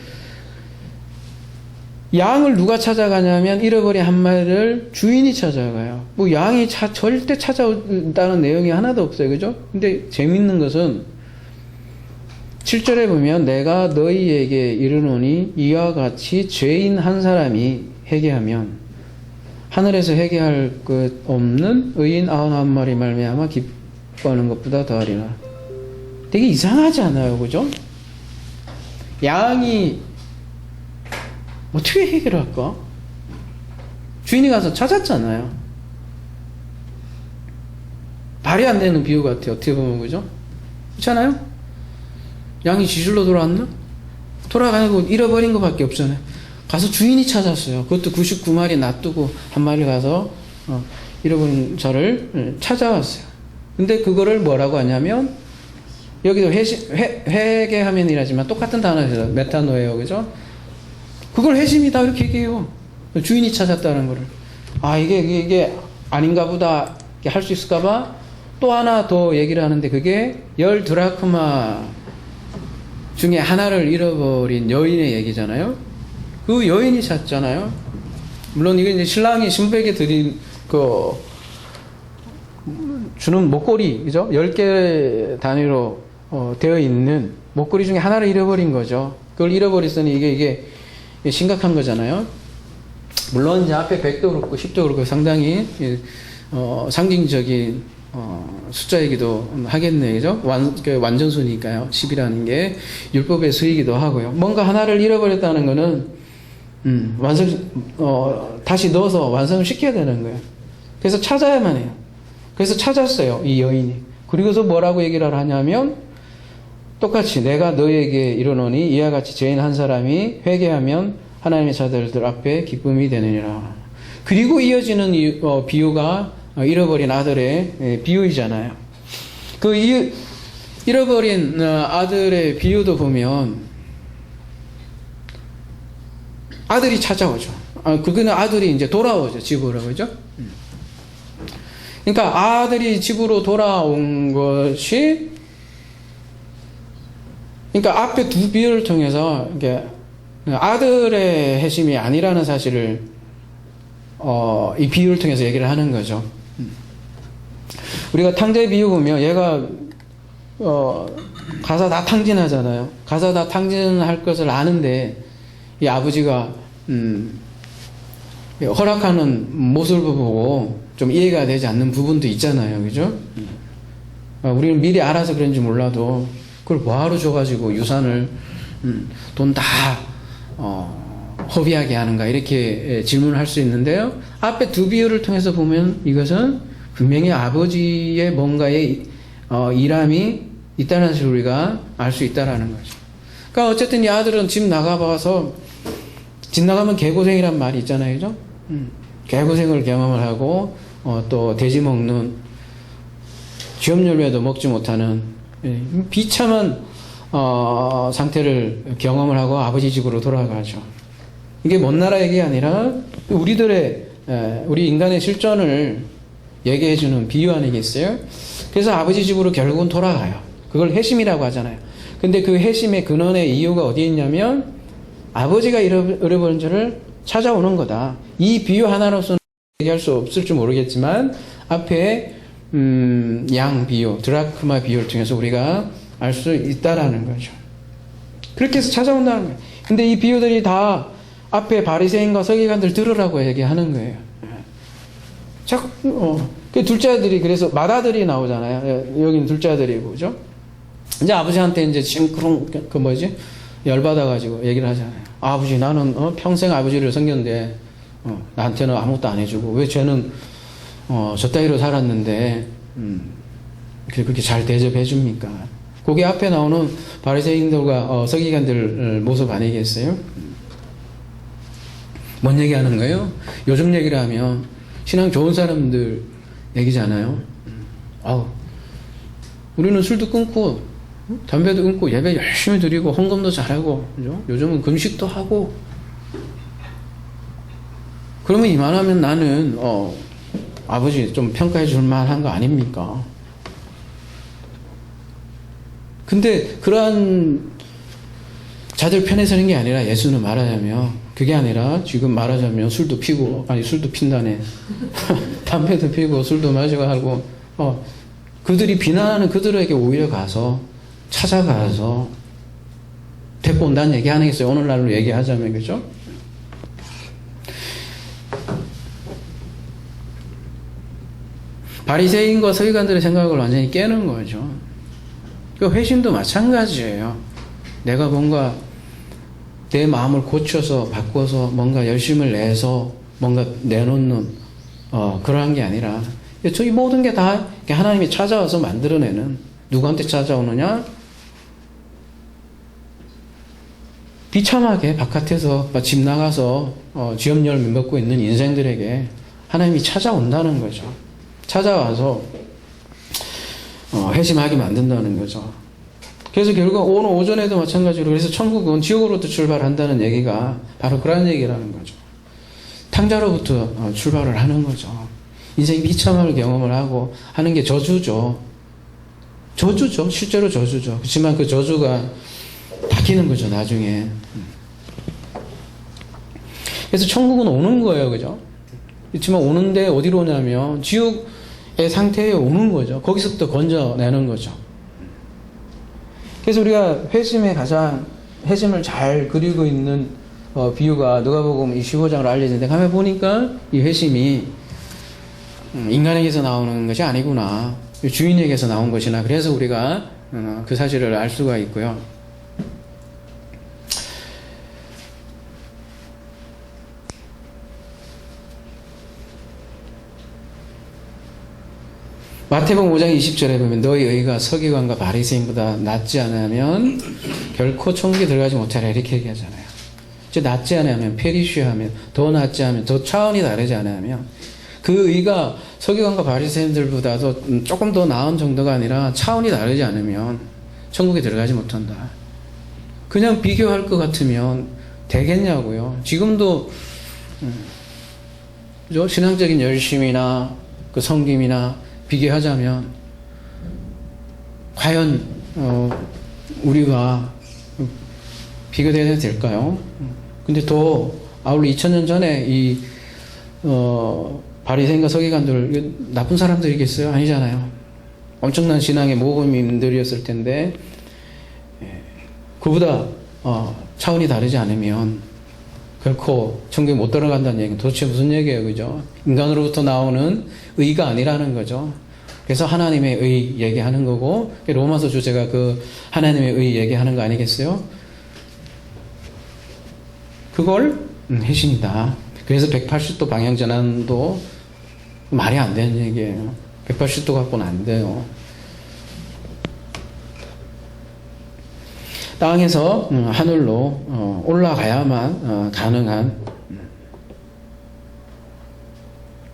양을 누가 찾아가냐면 잃어버린 한 마리를 주인이 찾아가요. 뭐 양이 절대 찾아온다는 내용이 하나도 없어요. 그죠? 근데 재밌는 것은 7절에 보면 내가 너희에게 이르노니 이와 같이 죄인 한 사람이 회개하면 하늘에서 회개할 것 없는 의인 99마리 말미암아 기뻐하는 것보다 더하리라. 되게 이상하지 않아요? 그죠? 양이 어떻게 해결할까? 주인이 가서 찾았잖아요. 말이 안 되는 비유 같아요. 어떻게 보면. 그죠? 그렇잖아요? 양이 지줄로 돌아왔나? 돌아가고 잃어버린 것밖에 없잖아요. 가서 주인이 찾았어요. 그것도 99마리 놔두고 한 마리 가서 잃어버린 자를 찾아왔어요. 근데 그거를 뭐라고 하냐면, 여기도 회개하면이라지만 똑같은 단어에서 메타노예요. 그죠? 그걸 회심이다 이렇게 얘기해요. 주인이 찾았다는 거를. 이게 아닌가 보다 할 수 있을까 봐 또 하나 더 얘기를 하는데, 그게 10드라크마 중에 하나를 잃어버린 여인의 얘기잖아요. 그 여인이 찾잖아요. 물론 이게 이제 신랑이 신부에게 드린 주는 목걸이, 그죠? 10개 단위로 되어 있는 목걸이 중에 하나를 잃어버린 거죠. 그걸 잃어버렸으니 이게 심각한 거잖아요. 물론 이제 앞에 100도 그렇고 10도 그렇고 상당히 상징적인 숫자이기도 하겠네요. 그죠? 완전수니까요. 10이라는 게 율법의 수이기도 하고요. 뭔가 하나를 잃어버렸다는 거는 다시 넣어서 완성을 시켜야 되는 거예요. 그래서 찾아야만 해요. 그래서 찾았어요, 이 여인이. 그리고서 뭐라고 얘기를 하냐면, 똑같이 내가 너에게 이르노니 이와 같이 죄인 한 사람이 회개하면 하나님의 자들들 앞에 기쁨이 되느니라. 그리고 이어지는 비유가 잃어버린 아들의 비유이잖아요. 그 잃어버린 아들의 비유도 보면 아들이 찾아오죠. 그거는 아들이 이제 돌아오죠, 집으로. 그죠? 그러니까 아들이 집으로 돌아온 것이, 그러니까 앞에 두 비유를 통해서 이게 아들의 회심이 아니라는 사실을 이 비유를 통해서 얘기를 하는 거죠. 우리가 탕자의 비유 보면 얘가 가서 다 탕진하잖아요. 가서 다 탕진할 것을 아는데 이 아버지가 허락하는 모습을 보고 좀 이해가 되지 않는 부분도 있잖아요. 그죠? 우리는 미리 알아서 그런지 몰라도 그걸 뭐하러 줘가지고 유산을 돈 다 허비하게 하는가, 이렇게 질문을 할 수 있는데요. 앞에 두 비유를 통해서 보면 이것은 분명히 아버지의 뭔가의 일함이 있다는 것을 우리가 알 수 있다라는 거죠. 그러니까 어쨌든 이 아들은 집 나가봐서, 집 나가면 개고생이란 말이 있잖아요. 그죠? 개고생을 경험을 하고 또 돼지 먹는, 쥐염열매도 먹지 못하는 비참한 상태를 경험을 하고 아버지 집으로 돌아가죠. 이게 먼 나라 얘기가 아니라 우리 인간의 실존을 얘기해주는 비유 안에 있어요. 그래서 아버지 집으로 결국은 돌아가요. 그걸 회심이라고 하잖아요. 근데 그 회심의 근원의 이유가 어디에 있냐면 아버지가 잃어버린 줄을 찾아오는 거다. 이 비유 하나로서는 얘기할 수 없을지 모르겠지만 앞에 양 비유, 드라크마 비유를 통해서 우리가 알 수 있다라는 거죠. 그렇게 해서 찾아온다는 거예요. 근데 이 비유들이 다 앞에 바리새인과 서기관들 들으라고 얘기하는 거예요. 자꾸 그 둘째 아들이 그래서 맏아들이 나오잖아요. 여기는 둘째 아들이고, 그죠? 이제 아버지한테 이제 징그러운 그 뭐지 열받아가지고 얘기를 하잖아요. 아버지, 나는 평생 아버지를 섬겼는데 나한테는 아무것도 안 해주고 왜 쟤는 저 따위로 살았는데 그렇게 잘 대접해 줍니까? 그게 앞에 나오는 바리새인들과 서기관들 모습 아니겠어요? 뭔 얘기하는 거예요? 요즘 얘기를 하면 신앙 좋은 사람들 얘기잖아요. 우리는 술도 끊고 담배도 끊고 예배 열심히 드리고 헌금도 잘하고, 그죠? 요즘은 금식도 하고. 그러면 이만하면 나는 아버지 좀 평가해 줄 만한 거 아닙니까? 근데 그러한 자들 편에 서는 게 아니라 예수는 말하자면 그게 아니라 지금 말하자면 술도 피고, 아니 술도 핀다네. 담배도 피고 술도 마시고 하고 그들이 비난하는 그들에게 오히려 가서 찾아가서 데리고 온다는 얘기 하겠어요. 오늘날로 얘기하자면, 그죠? 바리새인과 서기관들의 생각을 완전히 깨는 거죠. 그 회심도 마찬가지예요. 내가 뭔가 내 마음을 고쳐서 바꿔서 뭔가 열심을 내서 뭔가 내놓는 그러한 게 아니라 저희 모든 게 다 하나님이 찾아와서 만들어내는, 누구한테 찾아오느냐? 비참하게 바깥에서 집 나가서 지업열매 먹고 있는 인생들에게 하나님이 찾아온다는 거죠. 찾아와서 회심하게 만든다는 거죠. 그래서 결국 오늘 오전에도 마찬가지로, 그래서 천국은 지옥으로부터 출발한다는 얘기가 바로 그런 얘기라는 거죠. 탕자로부터 출발을 하는 거죠. 인생이 비참함을 경험을 하고 하는 게 저주죠. 저주죠. 실제로 저주죠. 그렇지만 그 저주가 바뀌는 거죠, 나중에. 그래서 천국은 오는 거예요, 그죠? 그렇지만 오는데 어디로 오냐면 지옥의 상태에 오는 거죠. 거기서부터 건져내는 거죠. 그래서 우리가 회심을 잘 그리고 있는 비유가 누가복음 25장으로 알려지는데, 가면 보니까 이 회심이 인간에게서 나오는 것이 아니구나, 주인에게서 나온 것이나, 그래서 우리가 그 사실을 알 수가 있고요. 마태복음 5장 20절에 보면 너희 의가 서기관과 바리새인보다 낫지 않으면 결코 천국에 들어가지 못하라, 이렇게 얘기하잖아요. 이제 낫지 않으면, 페리쉬하면, 더 낫지 않으면, 더 차원이 다르지 않으면, 그 의가 서기관과 바리새인들보다도 조금 더 나은 정도가 아니라 차원이 다르지 않으면 천국에 들어가지 못한다. 그냥 비교할 것 같으면 되겠냐고요. 지금도 신앙적인 열심이나 그 섬김이나 비교하자면 과연 우리가 비교돼야 될까요? 근데 또 아울러 2000년 전에 이 바리새인과 서기관들 나쁜 사람들이겠어요? 아니잖아요. 엄청난 신앙의 모범인들이었을 텐데 그보다 차원이 다르지 않으면 결코 천국에 못 들어간다는 얘기는 도대체 무슨 얘기예요, 그죠? 인간으로부터 나오는 의가 아니라는 거죠. 그래서 하나님의 의 얘기하는 거고, 로마서 주제가 그 하나님의 의 얘기하는 거 아니겠어요? 그걸 회심이다. 그래서 180도 방향 전환도 말이 안 되는 얘기예요. 180도 갖고는 안 돼요. 땅에서 하늘로 올라가야만 가능한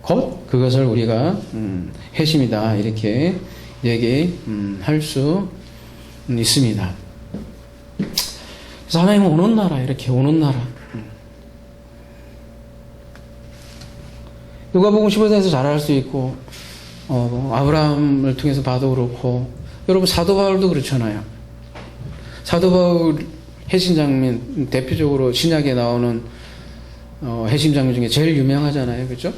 곧 그것을 우리가 회심이다, 이렇게 얘기할 수 있습니다. 그래서 하나님은 오는 나라, 이렇게 오는 나라. 누가복음 15장에서 잘 알 수 있고, 아브라함을 통해서 봐도 그렇고, 여러분 사도 바울도 그렇잖아요. 사도 바울 회심 장면, 대표적으로 신약에 나오는 회심 장면 중에 제일 유명하잖아요, 그렇죠?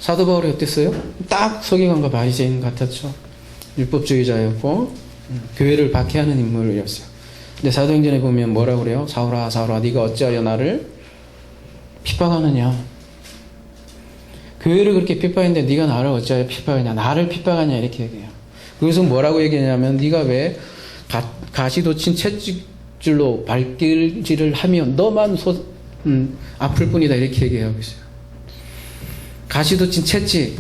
사도 바울이 어땠어요? 딱 서기관과 바리새인 같았죠. 율법주의자였고 교회를 박해하는 인물이었어요. 근데 사도행전에 보면 뭐라고 그래요? 사울아 사울아 네가 어찌하여 나를 핍박하느냐. 교회를 그렇게 핍박했는데 네가 나를 어찌하여 핍박하냐. 나를 핍박하냐 이렇게 얘기해요. 그래서 뭐라고 얘기하냐면 네가 왜 가시돋친 채찍질로 발길질을 하면 너만 아플 뿐이다 이렇게 얘기하고 있어요. 가시돋친 채찍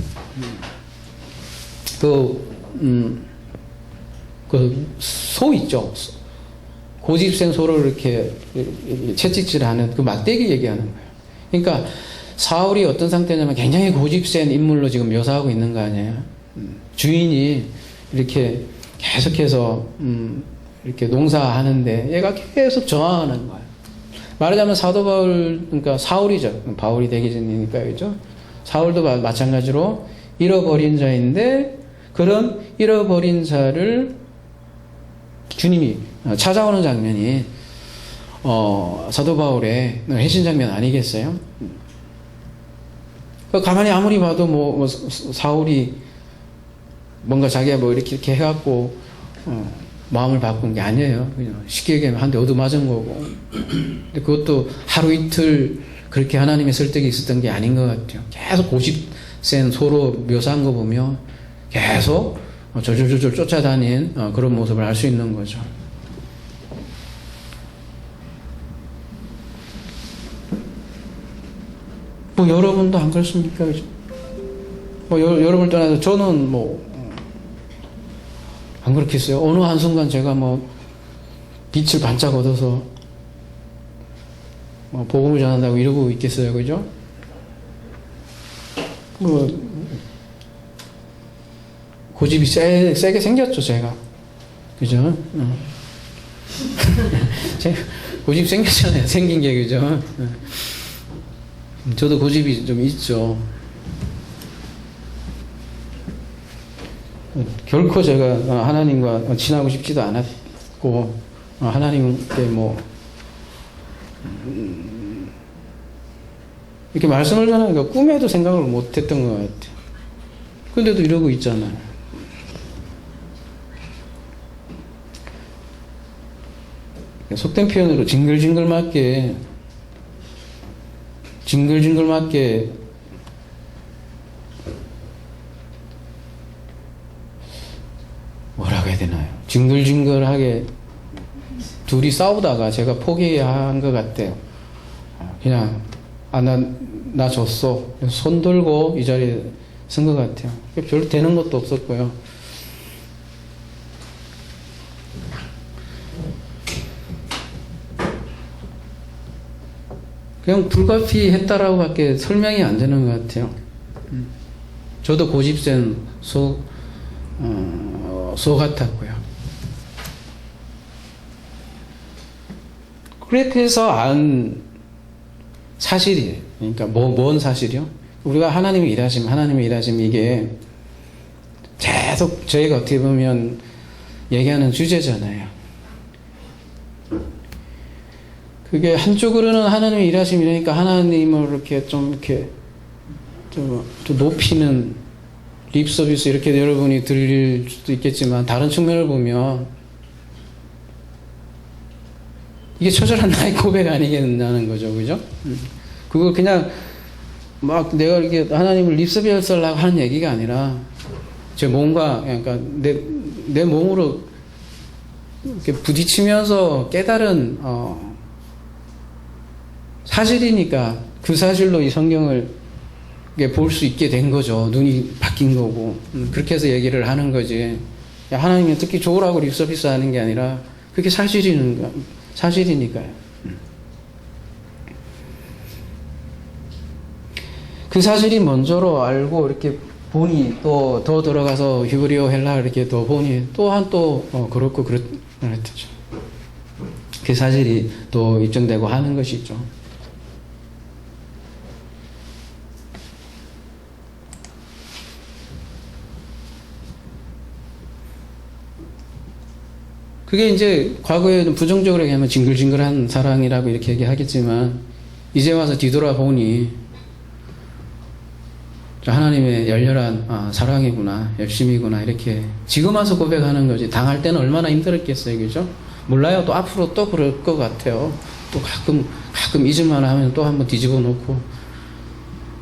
소 있죠. 고집센 소를 이렇게 채찍질하는 그 막대기 얘기하는 거예요. 그러니까 사울이 어떤 상태냐면 굉장히 고집센 인물로 지금 묘사하고 있는 거 아니에요. 주인이 이렇게 계속해서 이렇게 농사하는데 얘가 계속 저항하는 거예요. 말하자면 사도 바울, 그러니까 사울이죠. 바울이 되기 전이니까, 그죠? 사울도 마찬가지로 잃어버린 자인데 그런 잃어버린 자를 주님이 찾아오는 장면이 사도 바울의 회신 장면 아니겠어요? 가만히 아무리 봐도 뭐 사울이 뭔가 자기가 뭐 이렇게 해갖고 마음을 바꾼 게 아니에요. 그냥 쉽게 얘기하면 한 대 얻어맞은 거고. 근데 그것도 하루 이틀 그렇게 하나님의 설득이 있었던 게 아닌 것 같아요. 계속 고집센 소로 묘사한 거 보면 계속 졸졸졸 쫓아다닌 그런 모습을 알 수 있는 거죠. 뭐 여러분도 안 그렇습니까? 그죠? 뭐 여러분을 떠나서 저는 뭐 안 그렇겠어요. 어느 한순간 제가 뭐 빛을 반짝 얻어서 뭐 복음을 전한다고 이러고 있겠어요. 그죠? 뭐 고집이 세게 생겼죠, 제가. 그죠? 제가 고집 생겼잖아요. 생긴 게, 그죠? 저도 고집이 좀 있죠. 결코 제가 하나님과 친하고 싶지도 않았고, 하나님께 뭐, 이렇게 말씀을 전하니까 꿈에도 생각을 못 했던 것 같아요. 근데도 이러고 있잖아요. 속된 표현으로 징글징글 맞게 뭐라고 해야 되나요? 징글징글하게 둘이 싸우다가 제가 포기한 것 같아요. 그냥 나 졌어. 손 들고 이 자리에 선 것 같아요. 별로 되는 것도 없었고요. 그냥 불가피했다라고 밖에 설명이 안 되는 것 같아요. 저도 고집센 소 같았고요. 그렇게 해서 안 사실이에요. 그러니까 뭔 사실이요? 우리가 하나님의 일하심 이게 계속 저희가 어떻게 보면 얘기하는 주제잖아요. 그게 한쪽으로는 하나님의 일하심이라니까 하나님을 이렇게 좀 높이는 립 서비스 이렇게 여러분이 들릴 수도 있겠지만 다른 측면을 보면 이게 처절한 나의 고백 아니겠냐는 거죠, 그죠? 그걸 그냥 막 내가 이렇게 하나님을 립 서비스 하려고 하는 얘기가 아니라 제 몸과 그러니까 내 몸으로 이렇게 부딪히면서 깨달은 사실이니까 그 사실로 이 성경을 볼 수 있게 된 거죠. 눈이 바뀐 거고. 그렇게 해서 얘기를 하는 거지. 하나님이 특히 좋으라고 립서비스 하는 게 아니라 그게 사실이니까요. 그 사실이 먼저로 알고 이렇게 보니 또 더 들어가서 히브리어 헬라 이렇게 더 보니 또한 그렇고 그랬죠. 그 사실이 또 입증되고 하는 것이죠. 그게 이제 과거에는 부정적으로 얘기하면 징글징글한 사랑이라고 이렇게 얘기하겠지만 이제 와서 뒤돌아보니 하나님의 열렬한 사랑이구나, 열심이구나, 이렇게 지금 와서 고백하는 거지. 당할 때는 얼마나 힘들었겠어요, 그죠? 몰라요. 또 앞으로 또 그럴 것 같아요. 또 가끔 잊을만 하면 또 한번 뒤집어 놓고,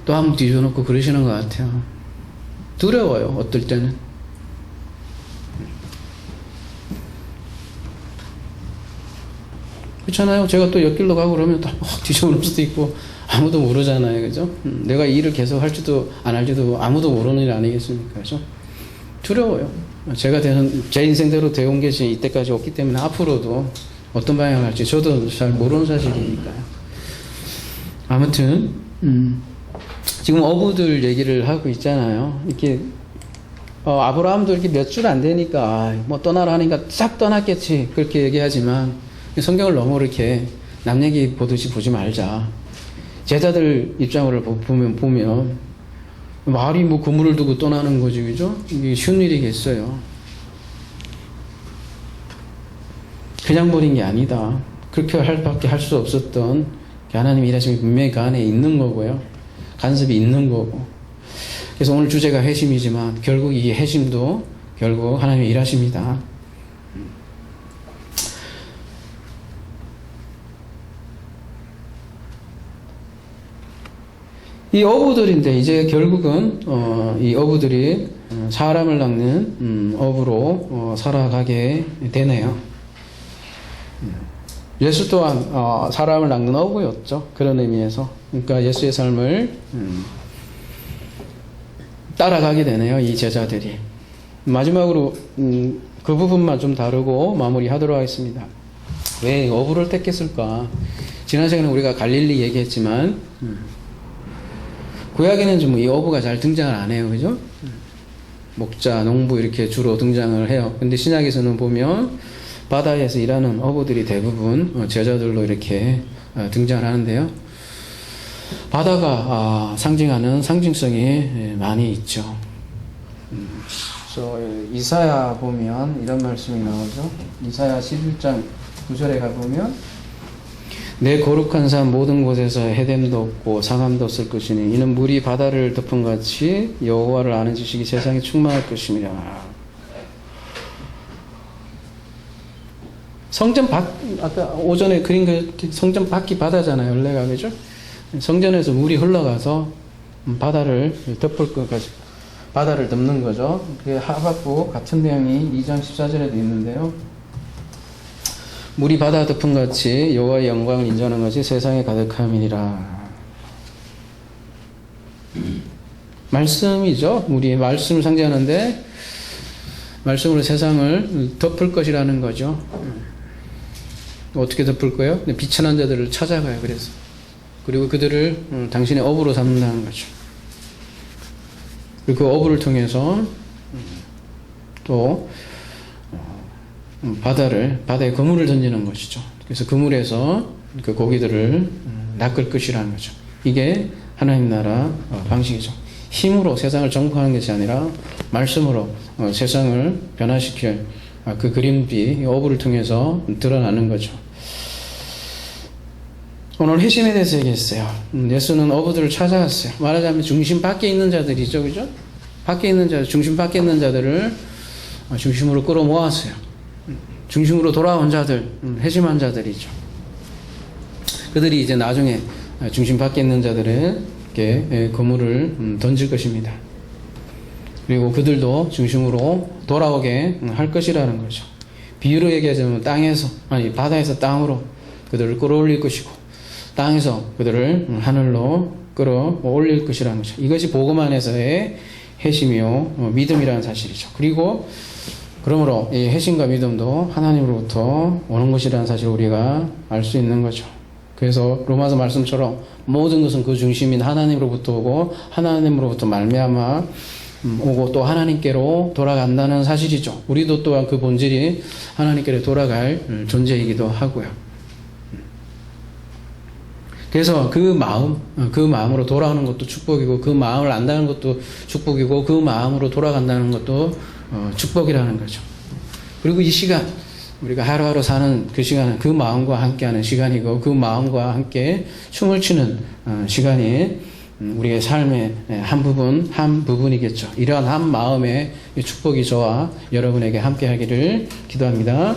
또 한번 뒤집어 놓고 그러시는 것 같아요. 두려워요, 어떨 때는. 그렇잖아요. 제가 또 옆길로 가고 그러면 또 뒤집어 놓을 수도 있고, 아무도 모르잖아요. 그죠? 내가 이 일을 계속 할지도 안 할지도 아무도 모르는 일 아니겠습니까? 그죠? 두려워요. 제 인생대로 되어온 것이 이때까지 없기 때문에 앞으로도 어떤 방향을 할지 저도 잘 모르는 사실이니까요. 아무튼, 지금 어부들 얘기를 하고 있잖아요. 이렇게, 아브라함도 이렇게 몇 줄 안 되니까, 뭐 떠나라 하니까 싹 떠났겠지. 그렇게 얘기하지만, 성경을 너무 이렇게 남 얘기 보듯이 보지 말자. 제자들 입장으로 보면 말이 뭐 그물을 두고 떠나는 거지, 그죠? 이게 쉬운 일이겠어요. 그냥 버린 게 아니다. 그렇게 밖에 할 수 없었던 하나님의 일하심이 분명히 그 안에 있는 거고요. 간섭이 있는 거고. 그래서 오늘 주제가 회심이지만 결국 이 회심도 결국 하나님의 일하심이다. 이 어부들인데 이제 결국은 이 어부들이 사람을 낚는 어부로 살아가게 되네요. 예수 또한 사람을 낚는 어부였죠. 그런 의미에서. 그러니까 예수의 삶을 따라가게 되네요. 이 제자들이. 마지막으로 그 부분만 좀 다루고 마무리하도록 하겠습니다. 왜 어부를 택했을까? 지난 시간에 우리가 갈릴리 얘기했지만 구약에는 좀 이 어부가 잘 등장을 안 해요. 그죠? 목자, 농부 이렇게 주로 등장을 해요. 근데 신약에서는 보면 바다에서 일하는 어부들이 대부분 제자들로 이렇게 등장을 하는데요. 바다가 상징하는 상징성이 많이 있죠. 그래서 이사야 보면 이런 말씀이 나오죠. 이사야 11장 9절에 가보면 내 거룩한 산 모든 곳에서 해됨도 없고 상함도 없을 것이니 이는 물이 바다를 덮은 같이 여호와를 아는 지식이 세상에 충만할 것임이라. 성전 밖, 아까 오전에 그린 그 성전 밖이 바다잖아요. 원래가 그죠? 성전에서 물이 흘러가서 바다를 덮을 것까지 바다를 덮는 거죠. 그게 하박국 같은 내용이 2장 14절에도 있는데요. 물이 바다 덮은 같이 여호와의 영광을 인정하는 것이 세상에 가득함이니라. 말씀이죠. 우리 말씀을 상징하는데 말씀으로 세상을 덮을 것이라는 거죠. 어떻게 덮을 거예요? 비천한 자들을 찾아가요. 그래서 그리고 그들을 당신의 어부로 삼는다는 거죠. 그리고 그 어부를 통해서 또 바다에 그물을 던지는 것이죠. 그래서 그물에서 그 고기들을 낚을 것이라는 거죠. 이게 하나님 나라 방식이죠. 힘으로 세상을 정복하는 것이 아니라 말씀으로 세상을 변화시킬 그 그림비 어부를 통해서 드러나는 거죠. 오늘 회심에 대해서 얘기했어요. 예수는 어부들을 찾아갔어요. 말하자면 중심 밖에 있는 자들이죠, 그죠? 밖에 있는 자들, 중심 밖에 있는 자들을 중심으로 끌어모았어요. 중심으로 돌아온 자들, 회심한 자들이죠. 그들이 이제 나중에 중심 밖에 있는 자들에게 그물을 던질 것입니다. 그리고 그들도 중심으로 돌아오게 할 것이라는 거죠. 비유로 얘기하자면 바다에서 땅으로 그들을 끌어올릴 것이고, 땅에서 그들을 하늘로 끌어올릴 것이라는 거죠. 이것이 복음 안에서의 회심이요, 믿음이라는 사실이죠. 그러므로 이 회심과 믿음도 하나님으로부터 오는 것이라는 사실을 우리가 알 수 있는 거죠. 그래서 로마서 말씀처럼 모든 것은 그 중심인 하나님으로부터 오고 하나님으로부터 말미암아 오고 또 하나님께로 돌아간다는 사실이죠. 우리도 또한 그 본질이 하나님께로 돌아갈 존재이기도 하고요. 그래서 그 마음으로 돌아오는 것도 축복이고, 그 마음을 안다는 것도 축복이고, 그 마음으로 돌아간다는 것도 축복이라는 거죠. 그리고 이 시간, 우리가 하루하루 사는 그 시간은 그 마음과 함께하는 시간이고, 그 마음과 함께 춤을 추는 시간이 우리의 삶의 한 부분이겠죠. 이러한 한 마음의 축복이 저와 여러분에게 함께 하기를 기도합니다.